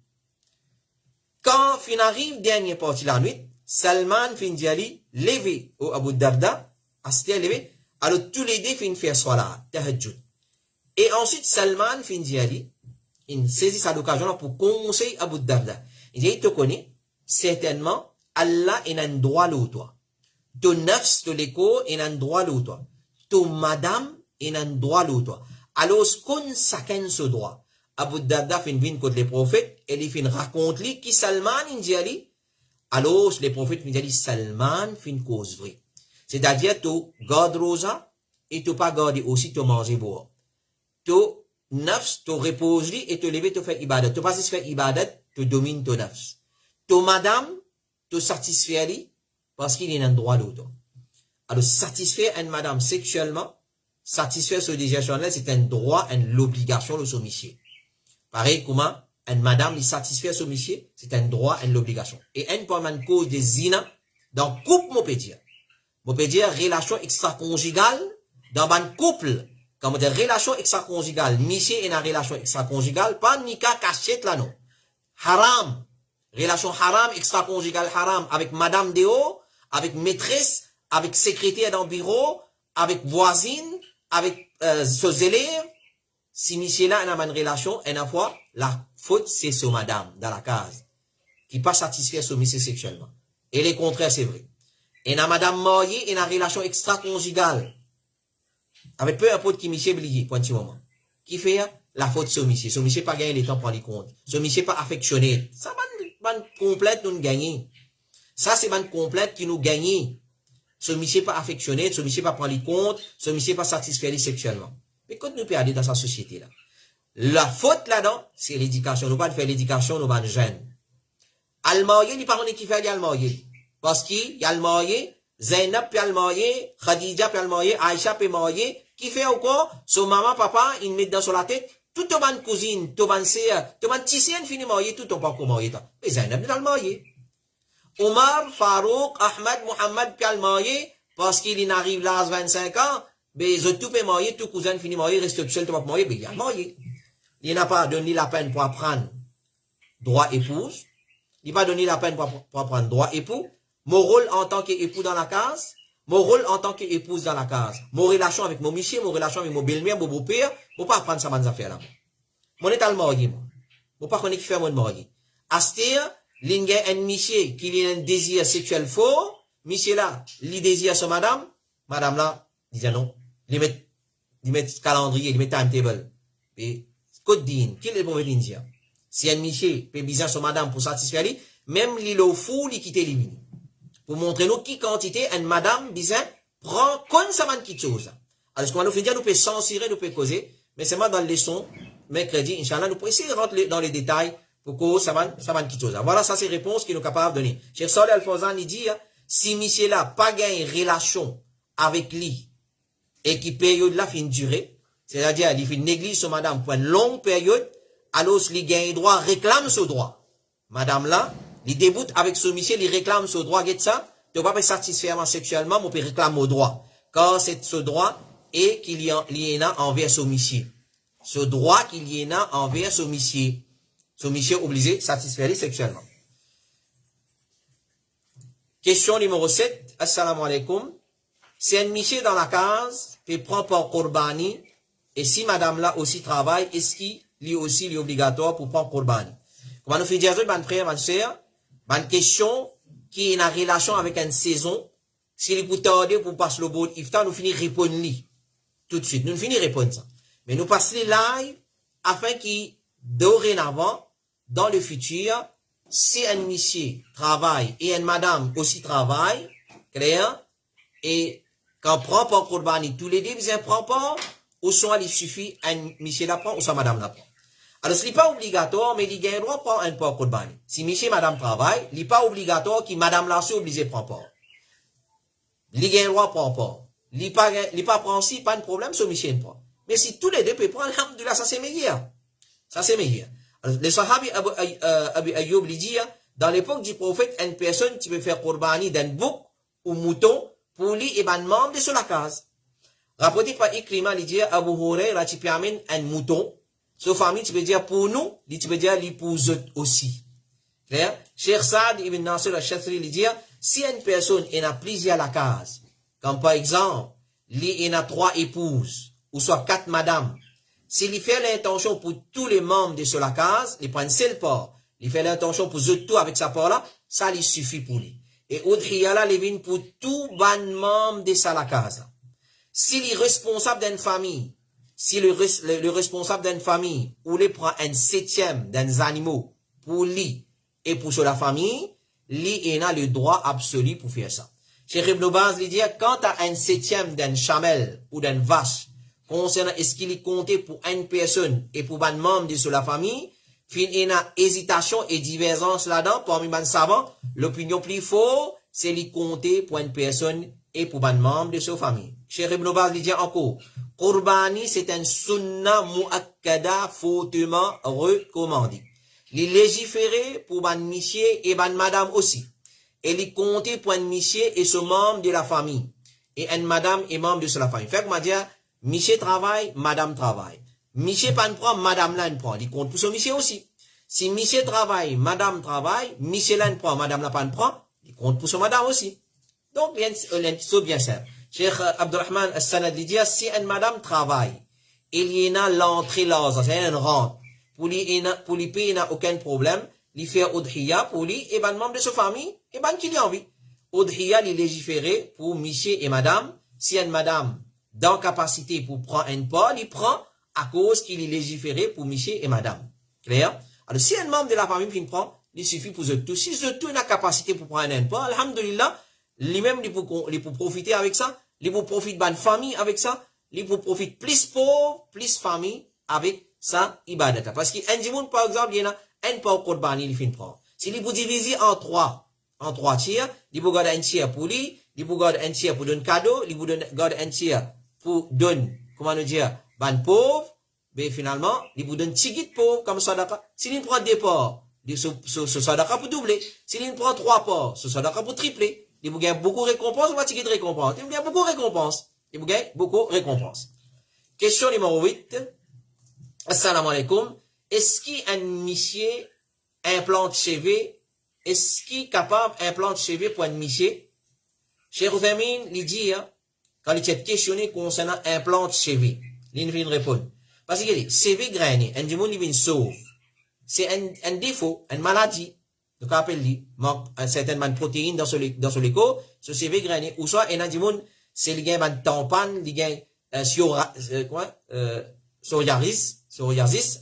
Quand fin arrive dernière partie la nuit, Salman fin dit, levé au Abu Darda, à ce levé, alors tous les deux fin faire salat, tahajjud. Et ensuite, Salman fin dit, il saisit cette occasion pour conseiller Abu Darda. Il dit, il te connaît, certainement, Allah est un droit l'eau toi. Ton nafs, ton écho est un droit l'eau toi. Ton madame est un droit l'eau toi. Alors, qu'on chacun ce droit. Abu Darda fin vient contre les prophètes, et il fin raconte lui qui Salman il dit, alors les prophètes fin dit, Salman fin cause vrai. C'est-à-dire, tu gardes rosa, et tu pas garder aussi tu manger boire. Tu nafs, tu reposes et tu lever, tu fais ibadat. Tu pas faire ibadat, tu domines ton nafs. Tu madame, tu satisfais parce qu'il est un droit d'autre. Alors, satisfaire une madame sexuellement, satisfaire ce désir-là, c'est un droit, une obligation de ce monsieur. Pareil, comment une madame, il satisfaire ce monsieur, c'est un droit, une obligation. Et une pour une cause de zina, dans couple, mon peut dire. Mon peut dire relation extra-conjugale, dans un couple, quand on dit relation extra-conjugale, monsieur est une relation extra-conjugale, pas nika cachette là, non. Haram. Relation haram, extra-conjugale haram, avec madame Déo, avec maîtresse, avec secrétaire dans le bureau, avec voisine, avec ses élèves. Si monsieur là a une relation, une fois, la faute c'est sur madame, dans la case, qui pas satisfaire son monsieur sexuellement. Et le contraire, c'est vrai. Et la madame mariée, une relation extra-conjugale, avec peu importe qui monsieur oublié, pour un petit moment. Qui fait la faute sur monsieur. Son monsieur pas gagné le temps pour prendre compte. Son monsieur pas affectionné. Ça va complète nous gagner. Ça c'est une complète qui nous gagne. Ce monsieur pas affectionné, ce monsieur pas prendre compte, ce monsieur pas satisfait sexuellement. Mais quand nous perdons dans sa société là, la faute là-dedans, c'est l'éducation. Nous pas faire l'éducation, nous pas de jeunes. Al marié, il pas on qui fait al marié. Parce qu'il y a le marié, Zainab peut le marié, Khadija peut le marié, Aïcha peut le marié, qui fait encore, son maman, papa, il met dans la tête, tout ton ban cousine, tout ban sœur, tout ban tissien fini marié, tout ton parcours marié. Mais Zainab peut le marié. Omar, Farouk, Ahmed, Mohamed peut le marié, parce qu'il arrive là à 25 ans, mais ils ont tout peut marier, tout cousin fini marié, reste seul, tout va marié, mais il y a le marié. Il n'a pas donné la peine pour apprendre droit épouse, il n'a pas donné la peine pour apprendre droit époux, mon rôle en tant qu'époux dans la case, mon rôle en tant qu'épouse dans la case, mon relation avec mon monsieur, mon relation avec mon belle-mère, mon beau-père, je ne pas apprendre ça bonnes affaires là. Mon est le marié, moi. Je ne pas connaître qui fait mon marié. Astir, l'ingé un monsieur qui a un désir sexuel fort, monsieur là, il désire sur madame là, disait non, il met calendrier, il met timetable. Et, code din, qui est le mauvais dire? Si un monsieur peut bizarre sur madame pour satisfaire lui, même l'île au fou, il quitte lui. Pour montrer nous qui quantité, une madame, bizarre, prend comme ça man qui chose. Alors, ce qu'on va nous faire dire, nous pouvons censurer, nous pouvons causer, mais c'est moi dans le leçon, mercredi, Inch'Allah, nous pouvons essayer de rentrer dans les détails pour que ça man qui chose. Voilà, ça c'est réponse qu'il nous est capable de donner. Cheikh Saleh Al-Fawzan, il dit, si monsieur là, pas gagné relation avec lui, et qui période là, fait une durée, c'est-à-dire, il fait une néglige sur madame pour une longue période, alors, il gagne droit, réclame ce droit. Madame là, il débute avec ce monsieur, il réclame ce droit, get ça, tu ne vas pas satisfaire sexuellement, mais il réclame au droit. Car c'est ce droit et qu'il y en a envers ce monsieur. Ce droit qu'il y en a envers ce monsieur. Ce monsieur obligé de satisfaire sexuellement. Question numéro 7. Assalamu alaikum. Si un monsieur dans la case, il prend pour Korbani, et si madame là aussi travaille, est-ce qu'il lui aussi est obligatoire pour prendre Korbani? Comment nous fait dire, bonne frère, bonne sœur, bonne question qui est en relation avec une saison, si il peut tarder pour passer le bon iftar, nous finissons répondre lui. Tout de suite, nous finissons répondre ça. Mais nous passons les live afin qu'il, dorénavant, dans le futur, si un monsieur travaille et une madame aussi travaille, clair, et quand on prend pas Korbani, tous les deux, ils ne prennent pas, ou soit il suffit, un monsieur la prend, ou soit madame la prend. Alors, ce n'est pas obligatoire, mais il gagne droit pour un part Korbani. Si monsieur et madame travaillent, il n'est pas obligatoire que madame la soit obligée de prendre part. Il gagne droit pour un part. Il n'est pas prend aussi, pas de problème, ce monsieur ne prend. Mais si tous les deux peuvent prendre, alhamdoulilah, ça c'est meilleur. Ça c'est meilleur. Alors, les sahabi Abu Ayyub lui dit, dans l'époque du prophète, une personne qui peut faire Korbani d'un bouc ou mouton pour lui et ben membre de sur la case. Rapporté par Ikrima, il dit, Abu Huraira, tu peux amener un mouton. Sauf famille, tu peux dire pour nous, tu peux dire pour eux aussi. Clair? Cheikh Saad ibn Nasir al-Shatri, il dit, si une personne en a plusieurs à la case, comme par exemple, il en a 3 épouses, ou soit 4 madames, s'il fait l'intention pour tous les membres de la case, il prend une seule part, il fait l'intention pour eux tout avec sa part là, ça lui suffit pour lui. Et Udhiyala, il vient pour tout ban membre de la case. S'il est responsable d'une famille, si le responsable d'une famille, ou les prend un 7e d'un animaux pour lui et pour la famille, lui a le droit absolu pour faire ça. Cheikh Ibn Baz lui dit, quand tu as un 7e d'un chamel ou d'une vache, concernant est-ce qu'il est compté pour une personne et pour un membre de la famille, il y a hésitation et divergence là-dedans, parmi les savants, l'opinion plus forte, c'est lui compter pour une personne et pour ban membre de sa famille. Cheikh Ibn Baz dit encore, Qurbani c'est un sunnah muakkada fortement recommandé. Il légiféré pour ban monsieur et ban madame aussi. Et il comptait pour un monsieur et ce membre de la famille. Et un madame et membre de la famille. Fait que m'a dit, monsieur travaille, madame travaille. Monsieur pas prend, madame là ne prend. Il compte pour ce monsieur aussi. Si monsieur travaille, madame travaille, monsieur là ne prend, madame là pas ne prend, il compte pour ce madame aussi. Donc, c'est bien simple. Cheikh Abdurrahman As-Sanad dit, si une madame travaille, il y a l'entrée là, c'est une rente. Pour lui payer, il n'a aucun problème. Il fait udhiya pour lui, et ben membre de sa famille, et ben qui lui a envie. Udhiya, il légiféré pour monsieur et madame. Si une madame, dans capacité pour prendre un pas, il prend à cause qu'il est légiféré pour monsieur et madame. Clair? Alors, si un membre de la famille qui prend, il suffit pour eux tous. Si eux tous ont la capacité pour prendre un pas, alhamdulillah, lui-même, il peut profiter avec ça. Il peut profiter de la famille avec ça. Il peut profiter plus pauvre, plus famille avec ça, ibadata. Parce qu'un dimoun, par exemple, il y en a un pas au Qurbani, il finit prendre. S'il peut diviser en trois tiers, il peut garder un tiers pour lui, il peut garder un tiers pour donner cadeau, il peut garder un tiers pour donner, comment nous dire, ban pauvre, mais finalement, il peut donner tigit pauvre comme sadaqa. S'il prend deux parts, ce sadaqa pour doubler. S'il prend trois parts, ce sadaqa pour tripler. Il peut gagner beaucoup de récompenses ou pas tigit de récompense. Il peut gagner beaucoup de récompenses. Il peut gagner beaucoup de récompenses. Question numéro 8. Assalamu alaikum. Est-ce qu'un monsieur implante cheveux? Est-ce qu'il est capable d'implanter cheveux pour un monsieur? Cheikh Uthaymeen, il dit, quand il est questionné concernant implante cheveux, il vient répondre. Parce qu'il dit, cheveux grainés, un démon, il vient sauve. C'est un défaut, une maladie. Donc, on appelle lui, manque certainement de protéines dans son écho, ce cheveux grainé. Ou soit, un démon, c'est il gagne un tampon, il gagne, psoriasis,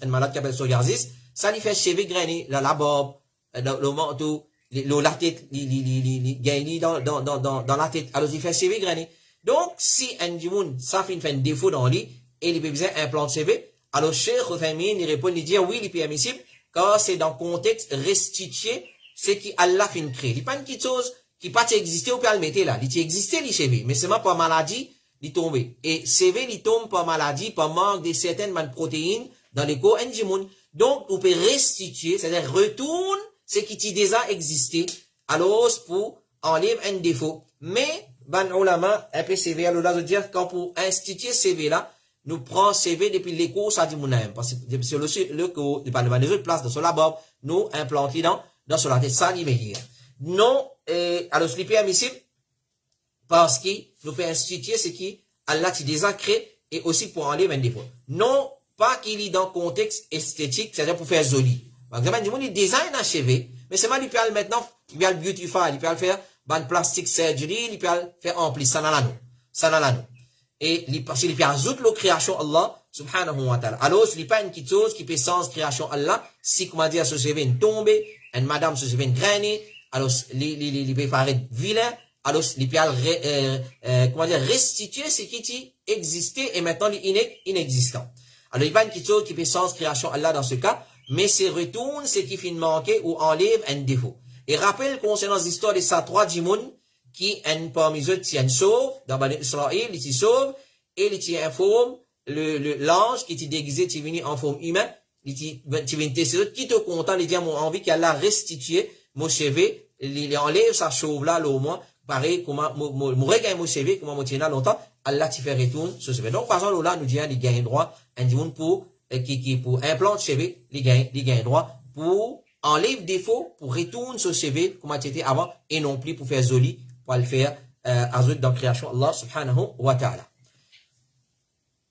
une maladie qui appelle psoriasis, ça lui fait cheveux grainés, la barbe, le manteau, la tête, gagne dans la tête. Alors, il fait cheveux grainés. Donc, si un démon, ça fait un défaut dans lui, et il peut besoin d'implanter cheveux, alors, Cheikh Uthaymeen, il répond, il dit, oui, il est permissible, car c'est dans le contexte restitué, c'est qui Allah fait créer. Il n'y a pas une petite chose qui peut exister ou peut le mettre là. Il existe les cheveux, mais seulement par maladie, il tombe. Et cheveux, il tombe par maladie, par manque de certaines protéines dans les corps indiens. Donc, on peut restituer, c'est-à-dire retourne ce qui déjà existé, alors pour enlever un défaut. Mais, ban ulama, un peu CV, alors là, je veux dire, quand pour instituer CV là, nous prenons CV depuis l'écho, ça dit mon âme. Parce que sur le cours, pas les autres places, dans ce labo, nous implantons dans ce tête, ça dit meilleur. Non, alors, c'est permissible, parce que nous pouvons instituer ce qui, Allah t'y déjà créé, et aussi pour enlever un défaut. Non, pas qu'il est dans le contexte esthétique, c'est-à-dire pour faire joli. Par exemple, il design un cheveu, mais c'est mal, il peut aller maintenant, il peut aller beautify, il peut aller faire, ban plastic surgery, il peut aller faire ampli, ça n'a la nous. Et parce qu'il peut ajouter la création Allah, subhanahu wa ta'ala. Alors, ce n'est pas une petite chose qui peut sans création Allah, si, comment dire, ce cheveu est tombé, une madame ce cheveu est grainé, alors, il peut paraître vilain, alors, il peut, comment dire, restituer ce qui existait et maintenant il est inexistant. Alors, il n'y a pas une petite chose qui peut sans création Allah dans ce cas, mais c'est retourne ce qui finit manquer ou enlève un défaut. Et rappelle concernant l'histoire de sa trois djimoun, qui un parmi eux tient sauve, dans Bani Israël, il t'y sauve, et il t'y informe, l'ange qui t'y déguisé, t'y venu en forme humaine, il t'y venu tester, qui te content, il dit à mon envie qu'Allah restitue mon cheveu, il enlève sa chauve là, au moins, pareil, comment, mon regagne mon cheveu, comment mon tient là longtemps, Allah t'y fait retourner ce cheveu. Donc, par exemple, là, nous disons, il gagne droit, un djimoun pour implanter cheveu, il gagne droit, pour enlève défaut, pour retourner ce cheveu, comment tu étais avant, et non plus pour faire joli, pour le faire, ajoute dans la création Allah subhanahu wa ta'ala.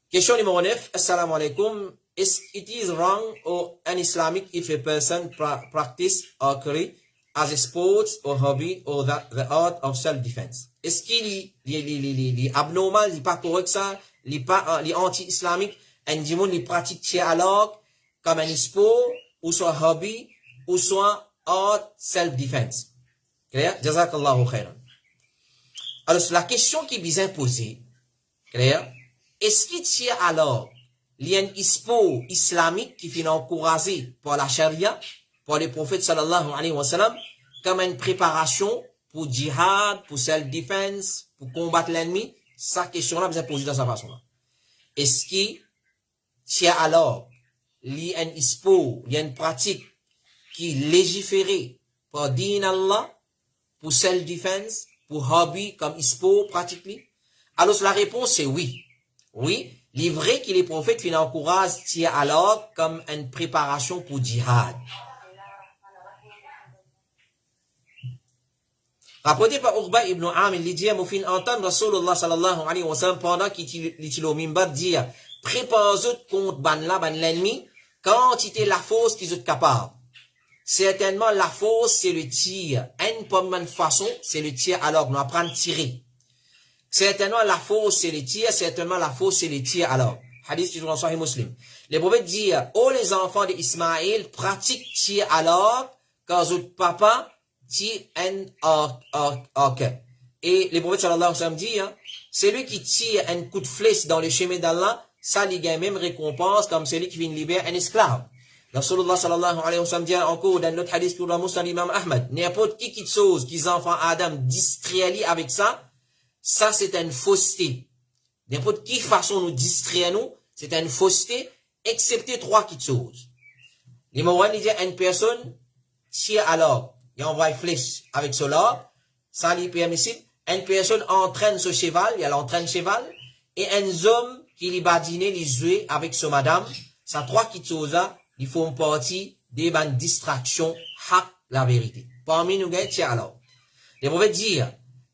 Question numéro 9. Assalamu alaikum. It is wrong or un-Islamic if a person practice archery as a sport or hobby or the art of self-defense? Est-ce qu'il est abnormal, il n'est pas correct ça, il n'est pas anti-islamique, un djimoun, il pratique tir à l'arc comme un sport, ou soit hobby, ou soit art self-defense. Clair? Jazakallahu khairan. Alors, la question qui est bien posée, clair? Est-ce qu'il tient alors, il y a un sport islamique qui finit encouragé par la charia, par le prophète sallallahu alayhi wa sallam, comme une préparation pour djihad, pour self-defense, pour combattre l'ennemi, sa question-là, vous avez posé dans sa façon-là. Est-ce qu'il y a alors, il y a une pratique qui légiférée par din Allah, pour self-defense, pour hobby, comme ispo, pratiquement? Alors, la réponse est oui. Oui, il est vrai que les prophètes encouragent tia alors comme une préparation pour djihad. Rapporté par Uqba ibn Amir, il dit, mon fin entendre Rasulullah sallallahu alayhi wa sallam pendant qu'il était au mimbar dire, prépare-vous contre ban l'ennemi, quand il est la force qu'ils sont capables. Certainement, la force, c'est le tir. Une bonne façon, c'est le tir alors, nous apprendre à tirer. Certainement, la force, c'est le tir. Certainement, la force, c'est le tir alors. Hadith du Sahih Muslim. Les prophètes disent, oh les enfants d'Ismaël, pratiquent tir alors, quand votre papa tire un arc. Et les prophètes sallallahu alayhi wa sallam disent, celui qui tire un coup de flèche dans le chemin d'Allah, ça lui gagne même récompense comme celui qui vient libérer un esclave. Rasulullah sallallahu alayhi wa sallam dit encore dans notre hadith pour la Muslim l'imam Ahmad, n'importe qui chose qu'ils enfants Adam distraient avec ça, ça c'est une fausseté. N'importe qui façon nous distraire nous, c'est une fausseté, excepté trois petites choses. Les mots dit une personne tire alors, il envoie une flèche avec cela, ça lui permissible. Une personne entraîne ce cheval, il entraîne cheval, et un homme qui lui badine les yeux avec ce madame, ça trois petites choses là, ils font partie des bonnes distractions, la vérité. Parmi nous, tire alors. Les prophètes disent,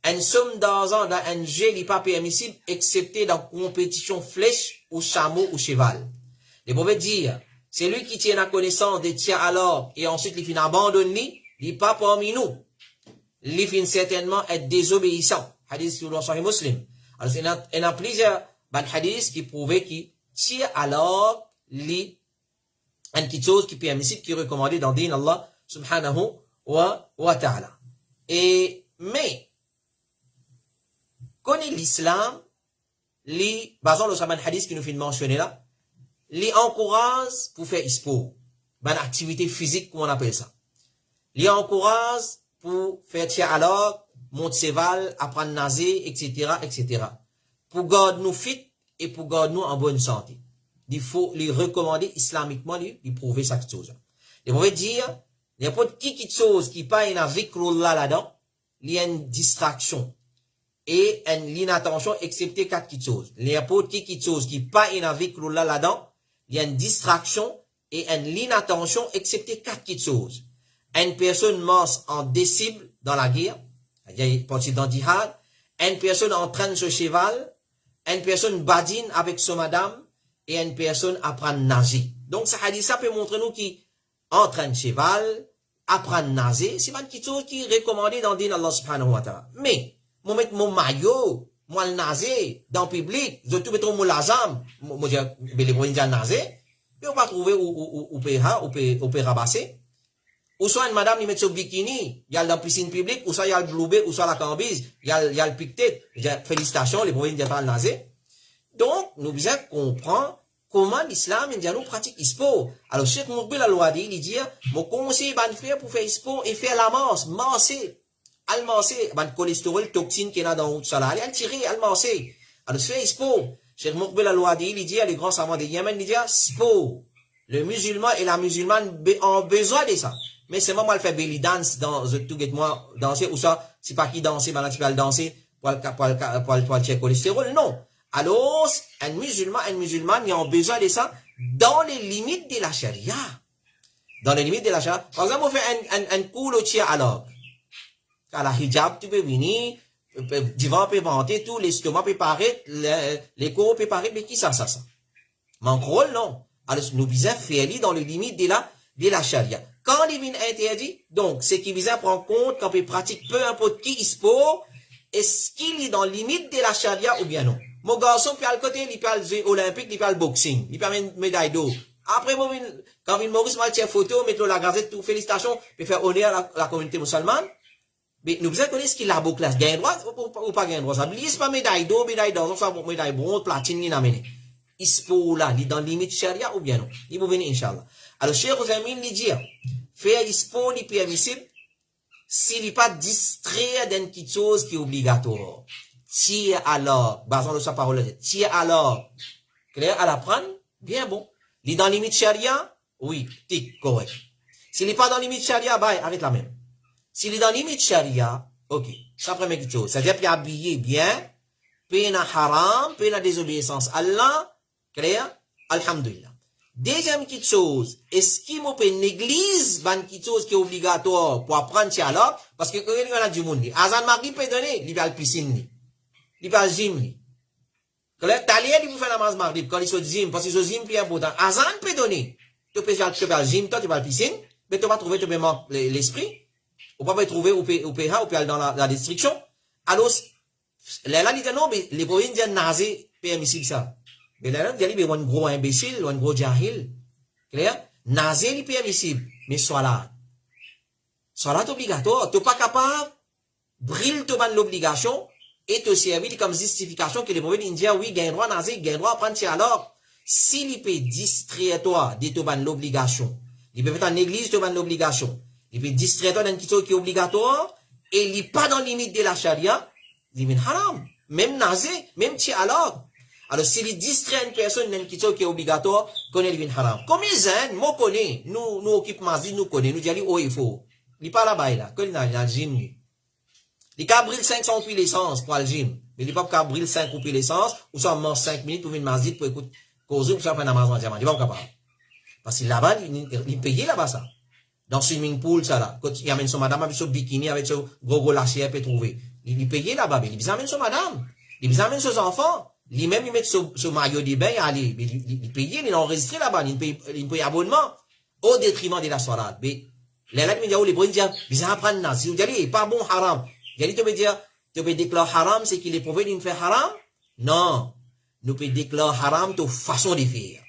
une somme d'argent dans un jeu n'est pas permissible, excepté dans compétition flèche ou chameau ou cheval. Les prophètes disent, c'est lui qui tient la connaissance des tiers alors, et ensuite il finit abandonné, il n'est pas parmi nous. Il finit certainement être désobéissant. Hadith sur le Sahih Muslim. Alors, il y a plusieurs hadiths qui prouvent qu'il tire alors, une petite chose qui est permissible, qui est recommandée dans din Allah subhanahu wa ta'ala. Mais, connaît l'islam, basant le saman hadith qui nous fait mentionner là, les encourage pour faire sport, une activité physique, comme on appelle ça. Les encourage pour faire tir alors, monter cheval, apprendre à nager, etc., etc. Pour garder nous fit et pour garder nous en bonne santé. Il faut les recommander islamiquement, les prouver cette chose. Et on veut dire, n'importe qui chose qui pas une zikrullah là-dedans, il y a une distraction et une inattention, excepté quatre petites choses. N'importe qui chose qui pas une zikrullah là-dedans, il y a une distraction et une inattention, excepté quatre petites choses. Une personne marche en décible dans la guerre, c'est-à-dire dans le djihad, une personne entraîne ce cheval, une personne badine avec son madame, et une personne apprend à nager. Donc, ça peut montrer nous qui entraîne cheval, apprend à nager, c'est pas une chose qui est recommandée dans le din Allah subhanahu wa ta'ala. Mais, moi mettre mon maillot, moi le nager, dans le public, je tout mettre mon lazam, moi dire, les moyens de nager, mais on va trouver où peut rabasser. Ou soit une madame, il met son bikini, il y a la piscine publique, ou soit il y a le bloubé, ou soit la cambise, il y a le pique-tête. Félicitations, les moyens de nager. Donc, nous devons comprendre comment l'islam nous pratique sport. Alors, Cheikh Moukbil Al-Wadi, il dit, mon conseil va faire pour faire sport et faire la masser. Al-masser, le cholestérol, toxine qui est dans le salat, al tirer, al-masser. Alors, faire sport. Cheikh Moukbil Al-Wadi, il dit, les grands savants de Yémen, il dit, sport. Le musulman et la musulmane ont besoin de ça. Mais c'est moi, le faire belly dance dans tout moi danser, ou ça, c'est pas qui danser, maintenant tu vas le danser, pour le check cholestérol, non. Alors, un musulman, ils ont besoin de ça dans les limites de la charia. Dans les limites de la charia. Par exemple, on fait un cours au tir alors. À la hijab, tu peux venir, divan peut vanter, tout, l'estomac peut paraître, les corps peut paraître, mais qui ça? Mon rôle, non. Alors, nous devons faire dans les limites de la charia. Quand il est interdit, donc, c'est qu'il vise à prendre compte quand il pratique peu importe qui sport, est-ce qu'il est dans les limites de la charia ou bien non? Mon garçon, puis à le côté, il peut le jeu olympique, il peut le boxing, il peut une médaille d'or. Après, quand il Maurice mal tient photo, mettre la gazette, tout, félicitations, puis faire honneur à la communauté musulmane. Mais nous devons connaître ce qu'il a beau classe. Gagne droit ou pas gagne droit. Ça, c'est pas médaille d'or, ça, médaille bronze, platine, il n'a mené. Sport là, il est dans la limite charia ou bien non? Il vous venir, Inch'Allah. Alors, Cheikh Ouzamine, il dit, faire du sport, il est permissible, s'il n'est pas distrait d'une petite chose qui est obligatoire. tire alors, basant de sa parole, tire alors, clair, à la prendre, bien bon. Il est dans limite charia, oui, tic, correct. S'il n'est pas dans limite charia, bah, arrête la même. S'il est dans limite charia, ok, ça première chose. C'est-à-dire qu'il est habillé bien, pena haram, pena désobéissance Allah, clair, alhamdulillah. Deuxième petite chose, est-ce qu'il m'a pas néglige, ban petite chose qui est obligatoire pour apprendre alors, parce que quand il y a du monde, Azan Maghrib peut donner, il va à la piscine, il va à la gym, clair, t'allais, il peut faire la masse Maghrib, quand il se gym, parce que ce gym est important. Azan peut donner, tu peux faire le gym, toi, tu vas à la piscine, mais tu vas trouver, tu peux manquer l'esprit, ou pas trouver, ou peut aller dans la destruction. Alors, là, il dit non, mais les provinces disent nazé, permissible ça. Mais là, il dit, un gros imbécile, un gros jahil. Clair? Nazé, il permissible. Mais soit là obligatoire. Tu n'es pas capable, brille l'obligation, et te servir comme justification que les provinces disent, oui, gagne droit nazé, gagne droit à prendre alors. S'il peut distraire toi de te l'obligation, il peut faire en église te l'obligation, il peut distraire toi d'un chose qui est obligatoire, et il n'est pas dans la limite de la charia, il est haram. Même nazé, même alors. Alors, s'il distrait une personne d'un chose qui est obligatoire, connaît le haram. Comme ils aiment, moi connais, nous occupons mazine, nous connais, nous disons, oh, il faut. Il n'est pas là-bas, là. Quand il est dans le gym, il a brûlé 500 coups l'essence pour le gym. Mais il n'a pas brûlé 5 coups l'essence, ou ça mange 5 minutes pour une mazine pour écouter, causer, pour ça faire un namaz diamant. Il n'est pas capable. Parce que là-bas, il paye là-bas, ça. Dans le swimming pool, ça, là. Quand il amène son madame avec son bikini, avec son gros lâcher, il peut trouver. Il paye là-bas, mais il amène son madame. Il amène ses enfants. Lui-même, il met ce maillot de bain, allez, il paye, il est enregistré là-bas, il paye abonnement, au détriment de la soirée. Mais, là, il me dit, oh, les bons disent, ils apprennent là, si vous dites, pas bon haram. Il dit, tu peux dire, tu peux déclarer haram, c'est qu'il est prouvé d'une fait haram? Non. Nous pouvons déclarer haram de façon de faire.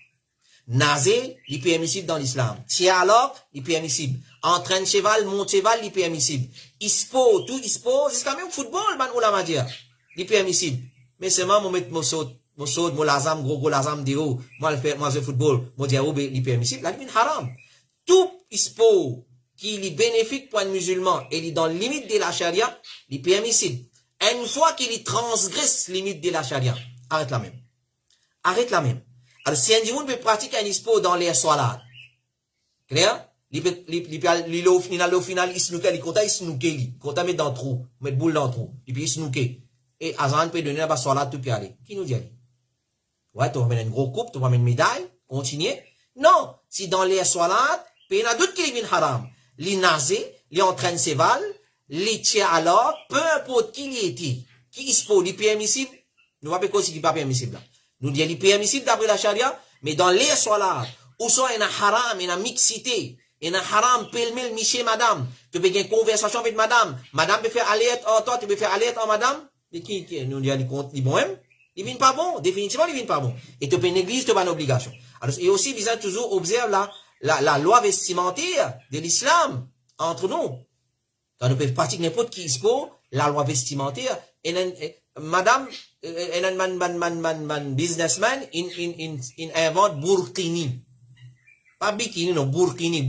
Nazer, il est permissible dans l'islam. Tia alors, il est permissible. Entraîne cheval, monte cheval, il est permissible. Ispo, tout ispo, c'est quand même football, man, ou la matière. Il est permissible. Mais seulement, moi, mettre mon saut, mon lazam, gros lazam, de haut, moi, le football, moi, dire, oh, il est permissible, là, il est haram. Tout ispo, qui est bénéfique pour un musulman, et il est dans la limite de la charia, il est permissible. Une fois qu'il transgresse la limite de la charia, arrête la même. Arrête la même. Alors, si un individu peut pratiquer un ispo dans les soirées, clair? Il au final, il snooker, il compte, mettre dans le trou, mettre boule dans le trou, et puis il snooker. Et Azan peut donner la soirée, tout peut aller. Qui nous dit? Ouais, tu ramènes une grosse coupe, tu ramènes une médaille, continuer. Non, si dans les soirées, il y en a d'autres qui viennent haram. Les nazés, les entraînent ses vals, les tiers alors, peu importe qui il était, qui ispo, les permissibles, nous va pas cause qui n'est pas permissible là. Nous disons les permissibles d'après la charia, mais dans les soirées, où soit il y a haram, il y a mixité, il y a haram, pêle-mêle, miché, madame, tu peux avoir une conversation avec madame peut faire alerte en toi, tu peux faire alerte en madame, et qui, nous disons, les bons, ils viennent pas bon, définitivement, ils viennent pas bon. Et tu peux négliger, tu pas une obligation. Alors, et aussi, ils ont toujours observé la loi vestimentaire de l'islam, entre nous. Quand nous pouvons pratiquer n'importe qui ispo, la loi vestimentaire, et madame, businessman, il invente burkini. Pas bikini, non, burkani.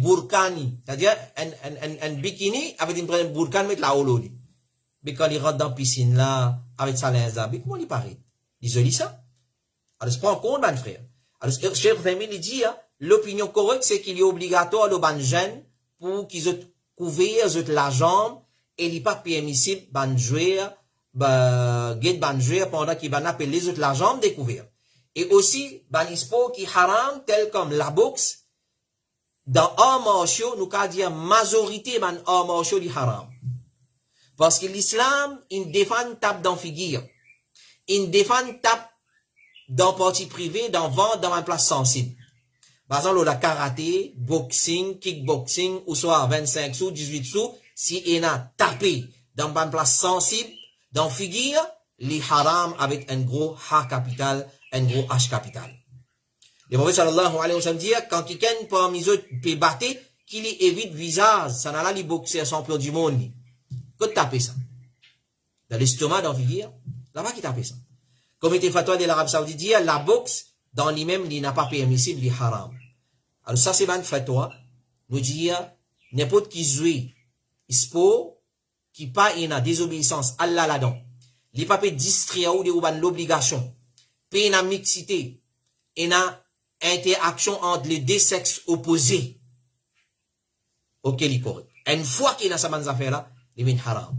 C'est-à-dire, un bikini, avec une burkani, mettre la hololi. Mais quand il rentre dans la piscine, là, avec sa linge, mais comment il paraît? Il se dit ça. Alors, je prends en compte, mon frère. Alors, Cheikh Fahmi, il dit, l'opinion correcte, c'est qu'il est obligatoire, le ban jeune, pour qu'ils aient couvert, la jambe, et il n'est pas permissible, ban jouer, ban jouer, pendant qu'il va appeler les autres la jambe découvert. Et aussi, ban ispo qui haram, tel comme la boxe, dans arts martiaux, nous qu'à dire, majorité, ban arts martiaux, di haram. Parce que l'islam, il défend tape dans figure. Il défend tape dans partie privée, dans vente, dans une place sensible. Par exemple, la karaté, boxing, kickboxing, ou soit 25 sous, 18 sous, si il a tapé dans une place sensible, dans figure, les haram avec un gros H capital, un gros H capital. Le prophète sallallahu alayhi wa sallam dit, quand quelqu'un parmi eux peut battre, qu'il évite visage, ça n'a pas les boxeurs champions du monde. Que taper ça? Dans l'estomac, dans figure, là-bas qui tape ça. Comme était fatwa de l'Arabie Saoudite dit, la boxe, dans lui-même, il n'a pas permissible, il haram. Alors ça, c'est une fatwa, nous dit, n'importe qui joue, ispo, qui pas une désobéissance, Allah là-dedans. li pas peut distraire ou de ou ban l'obligation. Puis na mixité et na interaction entre les deux sexes opposés. Ok, li correct. Une fois qu'il a sa manne affaire là, il vient haram.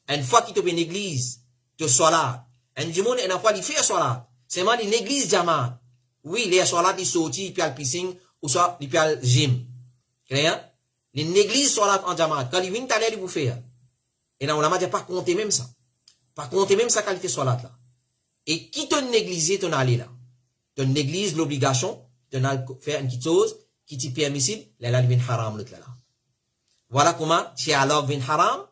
Une fois qu'il te une église, te solat. Un monde une fois il fait solat. C'est mal une église jamaat. Oui, les solat il sorti, puis al piscine ou soit il puis al gym. Clair? Une église solat en jamaat. Quand il vient t'aller il vous faire. Et là on a pas compter même ça. Pas compter même sa qualité solat là. Et qui te néglige ton aller là? Te néglige l'obligation de faire une petite chose qui t'est permissible, là il vient haram l'autre là. Voilà comment tu alors vient haram,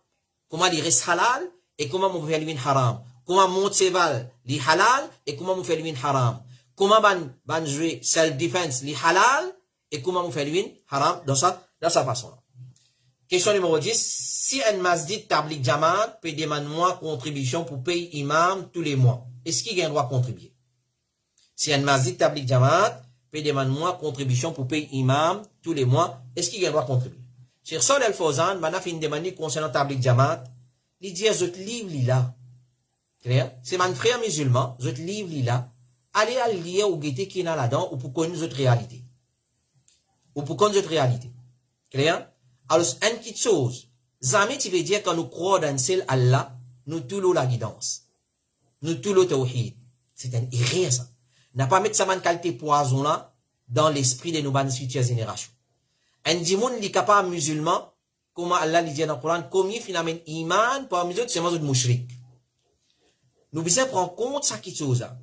comment il reste halal et comment on fait vient haram. Comment monte cheval li halal et comment on fait vient haram. Comment ban jouer self defense li halal et comment on fait vient haram dans sa façon là. Question numéro 10, si un masjid tablik jamaat peut demander moins contribution pour payer imam tous les mois, est-ce qu'il a un droit de contribuer? Si un masjid tablik jamaat peut demander moins contribution pour payer imam tous les mois, est-ce qu'il a un droit de contribuer? Cheikh Saleh Al Fawzan, m'a fait une demande concernant tablik jamaat, il dit, je te livre là. Clair? C'est mon frère musulman, je te livre là. Allez à lire ou guetter qui est là-dedans, ou pour connaître notre réalité. Ou pour connaître notre réalité. Clair? Alors, une petite chose. Jamais tu veux dire quand nous croyons dans seul Allah, nous tout la guidance. Nous tout le tawhid. C'est un erreur, ça. N'a pas mettre ça man qualité poison là, dans l'esprit de nos bonnes futures générations. Un dimoun li capable musulman, comment Allah dit dans le Coran, combien finalement iman, parmi eux, c'est moi autres mouchrik. Nous devons prendre compte ça qui chose là.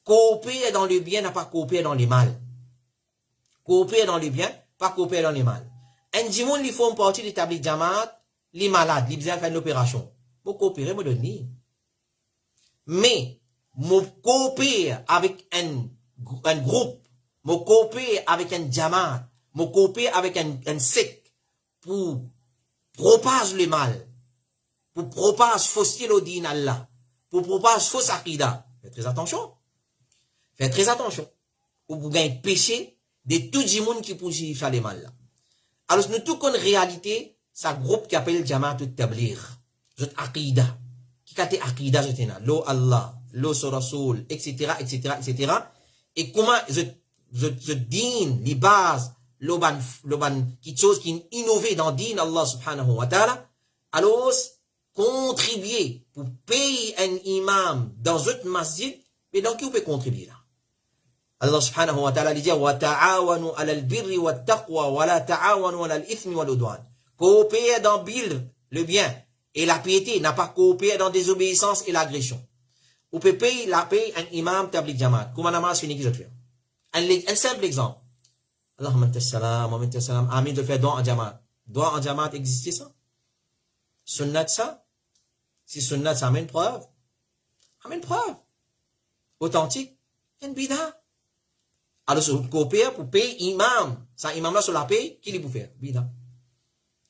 Coopérer dans le bien, n'a pas coopérer dans le mal. Coopérer dans le bien, pas coopérer dans le mal. Un dimoun li font partie de tablik jamaat, les malades, li besoin faire une opération. Pour coopérer, me donner. Mais, me coopérer avec un groupe, me coopérer avec un jamaat, me coopérer avec un secte pour propager le mal, pour propager fausser le din Allah, pour propager fausse akida. Faites très attention. Faites très attention. Ou vous gagnez péché de tout le monde qui poursuit faire le mal là. Alors, nous tout connaissons réalité, c'est un groupe qui appelle Jamaat al-Tabligh. C'est akida. Qui a été akida, c'est là. Lo Allah, lo so Rasoul, etc., etc., etc. Et comment je din, les bases, l'oban, quelque chose qui est innové dans din Allah subhanahu wa ta'ala. Alors, contribuer pour payer un imam dans un masjid, mais dans qui vous pouvez contribuer là? Allah subhanahu wa ta'ala dit wa ta'awanu 'ala al-birri wat taqwa wa la ta'awanu 'ala al-ithmi wal 'udwan. Coopérer dans le bien et la piété, n'a pas coopérer dans désobéissance et l'agression. Vous pouvez payer un imam tablik jamaat. Comment namaz fini qui je fais? Un simple exemple. Allahumma anta salam, wa minta salam. Amin de faire don en jamaat. Don en jamaat existe ça? Sunnat ça? Si sunnat ça amène preuve. Amène preuve. Authentique. Une bida. Alors, si vous coopérez pour payer imam, ça imam là sur la paye, qui est pour faire? Bida.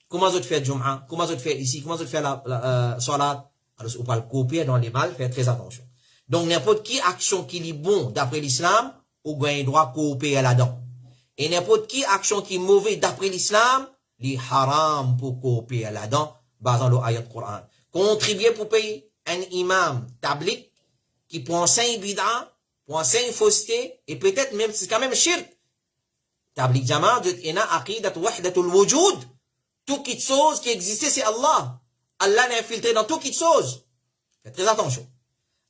Comment vous faites Jum'a? Comment vous faites ici? Comment vous faites la salat? Alors, si vous parlez coopérer dans les mal, faites très attention. Donc, n'importe qui action qui est bon d'après l'islam, vous avez droit à coopérer là-dedans. Et n'importe qui action qui est mauvais d'après l'islam, il est haram pour coopérer là-dedans, basant le ayat Coran. Contribuer pour payer un imam tablik qui prend 5 bid'a, pour enseigner fausseté, et peut-être même, c'est quand même shirk. Tablik jamaat, ina aqidat wahdatul wujud. Tout quelque chose qui existait, c'est Allah. Allah l'a infiltré dans tout quelque chose. Faites très attention.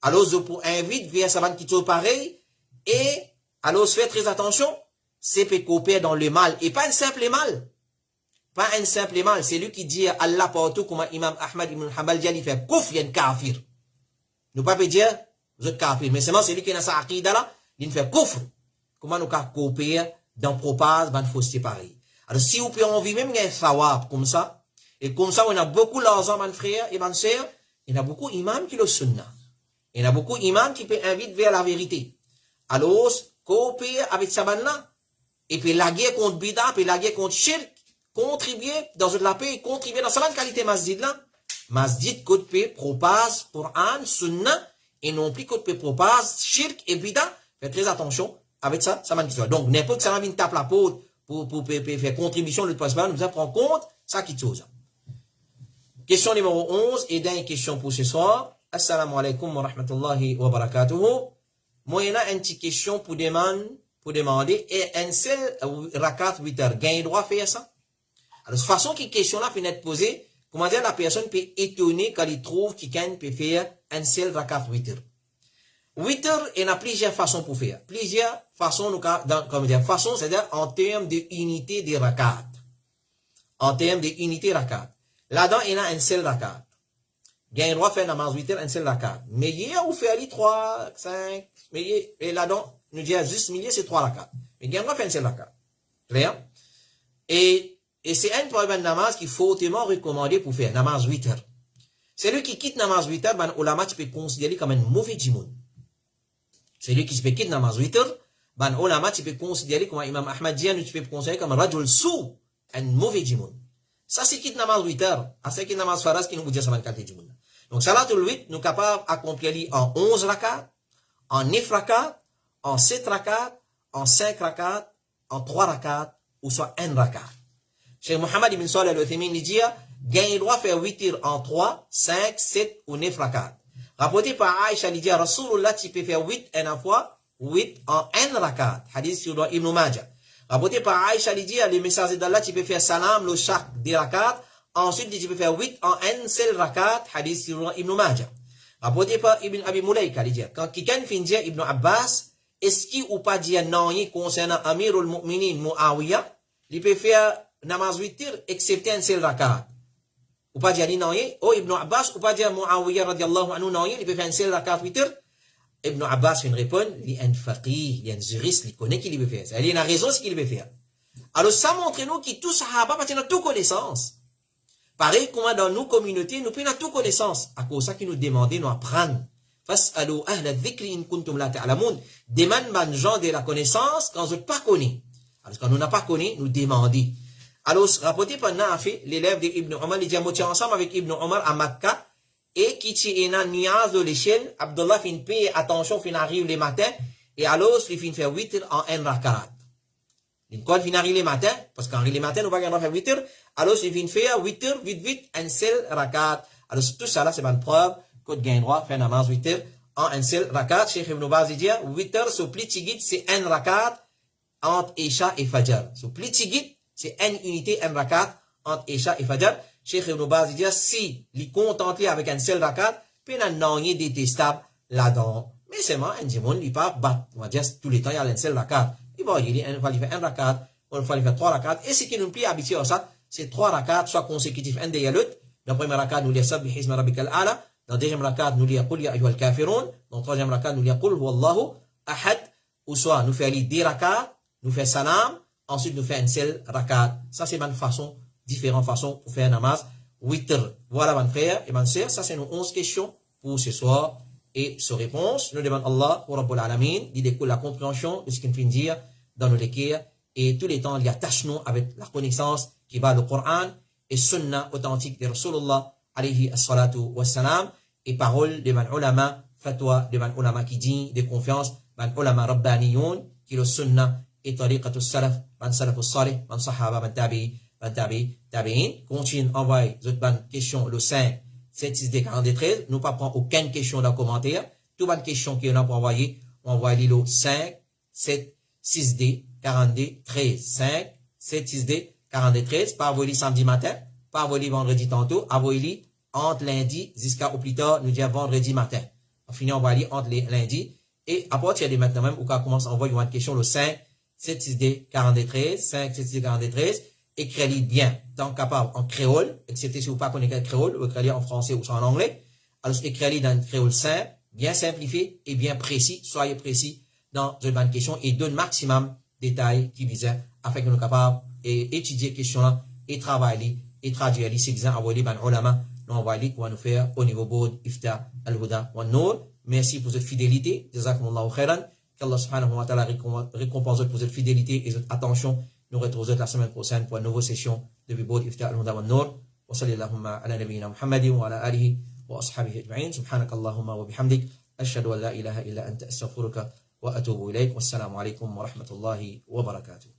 Alors, je vous invite vers sa quelque chose pareil, et, alors, faites très attention, c'est peut coopérer dans le mal, et pas un simple mal. Pas un simple mal. C'est lui qui dit Allah partout, comme Imam Ahmad ibn Hanbal dit, il fait kouf, il y a un kafir. Nous pas peut dire, vous êtes kafir. Mais seulement celui qui est dans sa aqida là, il fait kufr. Comment nous coopérer dans propage, dans fausseté pareil. Alors si vous pouvez envie même un thawab comme ça, et comme ça on a beaucoup d'argent, mon frère et mon sœur, il y a beaucoup d'imams qui le sunnah. Il y a beaucoup d'imams qui peuvent inviter vers la vérité. Alors, coopérer avec sa bande là, et puis la guerre contre bida, puis la guerre contre shirk, contribuer dans la paix, contribuer dans sa bonne qualité masjid là. Masjid côte paix propage Coran, sunnah, et non plus côte paix propage shirk et bida. Faites très attention avec ça, ça m'a dit. Donc, n'importe ça vient taper la peau pour faire contribution de passeport, nous devons prendre compte, ça qui chose. Question numéro 11, et dernière question pour ce soir. Assalamu alaikum wa rahmatullahi wa barakatuhu. Moi, il y a une petite question pour demander, et un seul rakat 8 heures, gagne droit à faire ça? Alors, de toute façon, qui question-là finit de poser, comment dire, la personne peut étonner quand il trouve quelqu'un peut faire un seul rakat 8 heures. 8 heures, il y a plusieurs façons pour faire. Plusieurs façons, comme dire, façons, c'est-à-dire en termes d'unité des rakat. En termes d'unité rakat. Là-dedans, il y a un seul rakat. Gagne droit faire namaz 8 heures, un seul rakat. Mais hier, vous faites ali 3, 5, mais et là-dedans, nous disons juste milieu, c'est 3 rakat. Mais gagne droit faire un seul rakat. Clair? Et c'est un problème de namaz qu'il faut hautement recommander pour faire, namaz 8 heures. Celui qui quitte namaz 8 heures, ben, ulama, tu peux considérer comme un mauvais djimoun. Celui qui se peut quitter namaz 8 heures, ben, ulama, tu peux considérer comme Imam Ahmad Dian, tu peux considérer comme un rajul sou, un mauvais djimoun. Ça, c'est quitte namaz 8 heures. À ce qui namaz faras qui nous vous dit ça va le djimoun. Donc, salatul 8, nous capables d'accomplir en 11 rakat, en 9 rakat, en 7 rakat, en 5 rakat, en 3 rakat, ou soit 1 rakat. Cheikh Mohammed ibn Salih al-Uthaymin dit, gagne le droit de faire 8 heures en 3, 5, 7 ou 9 rakat. Rapporté par Aïcha, il dit, Rasulullah, tu peux faire 8 une fois, 8 en 1 rakat. Hadith sur Ibn Majah. Rapporté par Aïcha, il dit, le messager d'Allah, tu peux faire salam, le chaque des rakat. Ensuite, tu peux faire 8 en un seul rakat, hadith sur Ibn Majah. Rapporté par Ibn Abi Mulaika, il dit, quand quelqu'un finit Ibn Abbas, est-ce qu'il ou pas dit non concernant Amirul Mu'minin Muawiyah, il peut faire namaz 8 heures, excepté un seul rakat. Ou pas dire non, oh Ibn Abbas, ou pas dire Muawiyah radiallahu anhu non, il peut faire un seul rakat 8 heures. Ibn Abbas vient répondre, il y a un faqih, il y a un juriste, il connaît qu'il peut faire. Il y a une raison ce qu'il peut faire. Alors ça montre nous que tout sahaba, parce qu'on a toute connaissance. Pareil, comme dans nos communautés, nous prenons toute connaissance. À cause de ça qui nous demande, nous apprendre. Fas'alu ahla dhikri in kuntum la ta'lamun. Demande man gens de la connaissance quand je ne pas connais. Alors quand nous n'a pas connu, nous demander. Alors, rapporté par Nafi, l'élève d'Ibn Omar, il dit, moi, ensemble avec Ibn Omar à Makkah, et qui tient un niaz de l'échelle, Abdullah fin paye attention, fin arrive le matin, et alors, il fin faire 8 heures en un rakat. Quand il arrive le matin, parce qu'en le matin, nous va faire 8 heures, alors, il fin faire 8 heures, vite, un seul rakat. Alors, tout ça là, c'est une preuve, que tu gagnes droit, faire namaz 8 heures en un seul rakat. Cheikh Ibn Baz dit, 8 heures, ce plitigit, c'est un rakat entre Isha et Fajr. Ce plitigit, c'est une unité, un rakat entre Isha et Fajr. Cheikh Ibn Baz dit, si il contenté avec un seul rakat, puis il n'y a rien détestable là-dedans. Mais c'est moi, un démon, il pas battre. On va dire, tous les temps, il y a un seul rakat. Il va faire un rakat, il va faire 3 rakats. Et ce qui nous plaît habitué à ça, c'est 3 rakats, soit consécutifs, un des l'autre. Dans le premier rakat, nous lisons Sabbih isma rabbikal a'la. Dans le deuxième rakat, nous lisons Qul ya ayyuhal kafirun. Dans le troisième rakat, nous lisons Qul huwallahu ahad. Ou soit, nous faisons 10 rakats, nous faisons salam. Ensuite, nous faisons un seul rakat. Ça, c'est une façon, différentes façons pour faire un namaz 8 heures. Voilà, mon frère et ma sœur. Ça, c'est nos 11 questions pour ce soir. Et ce réponse, nous demandons Allah, pour Rabbul Alamin, d'y découle la compréhension de ce qu'il vient de dire dans nos lectures. Et tous les temps, il y a tâche-nous avec la connaissance qui va le Coran et Sunna authentique de Rasulullah, alayhi as-salatu was-salam, et parole de man ulama, fatwa de man ulama qui dit de confiance, man ulama rabbaniyoun, qui le Sunna et tariqatul salaf, man salafus salih, man sahaba, man tabi'in. Continue, envoie d'autres questions le 5, 7, 6, D, 43. Nous pas prendre aucune question dans le commentaire. Toutes les questions qu'il y en a pour envoyer, on envoie le 5, 7, 6, D, 42, 13, 5, 7, 6, D, 42, 13. Pas envoyer samedi matin, pas envoyer vendredi tantôt, envoyer entre lundi jusqu'à au plus tard, nous disons vendredi matin. On finit envoyer entre les lundis. Et à partir de maintenant même, on commence à envoyer une question le 5, 7, 6, D, 42, 13, 5, 7, 6, D, 42, 13. Écris-le bien, tant capable en créole, excepté si vous pas connaissez le créole, ou écris-le en français ou en anglais. Alors, écris-le dans le créole simple, bien simplifié et bien précis. Soyez précis dans une bonne question et donne maximum de détails qui visent afin que nous soyons capables d'étudier question-là et travailler et traduire les citoyens à voler ban ulama, nous envoyer qu'on va nous faire au niveau board, ifta, al-huda, wa nour. Merci pour votre fidélité. Jazakumullahu khairan. Qu'Allah subhanahu wa ta'ala récompense pour votre fidélité et votre attention. Nous retrouvons la semaine prochaine pour une nouvelle session de Bibod Ifta al-Huda wa Nour. Wa sallallahu ala nabiyyina Muhammadin wa ala alihi wa ashabihi ajma'in. Subhanakallahumma wa bihamdik. Ashhadu an la ilaha illa anta astaghfiruka wa atubu ilayk. Wassalamu alaikum wa rahmatullahi wa barakatuh.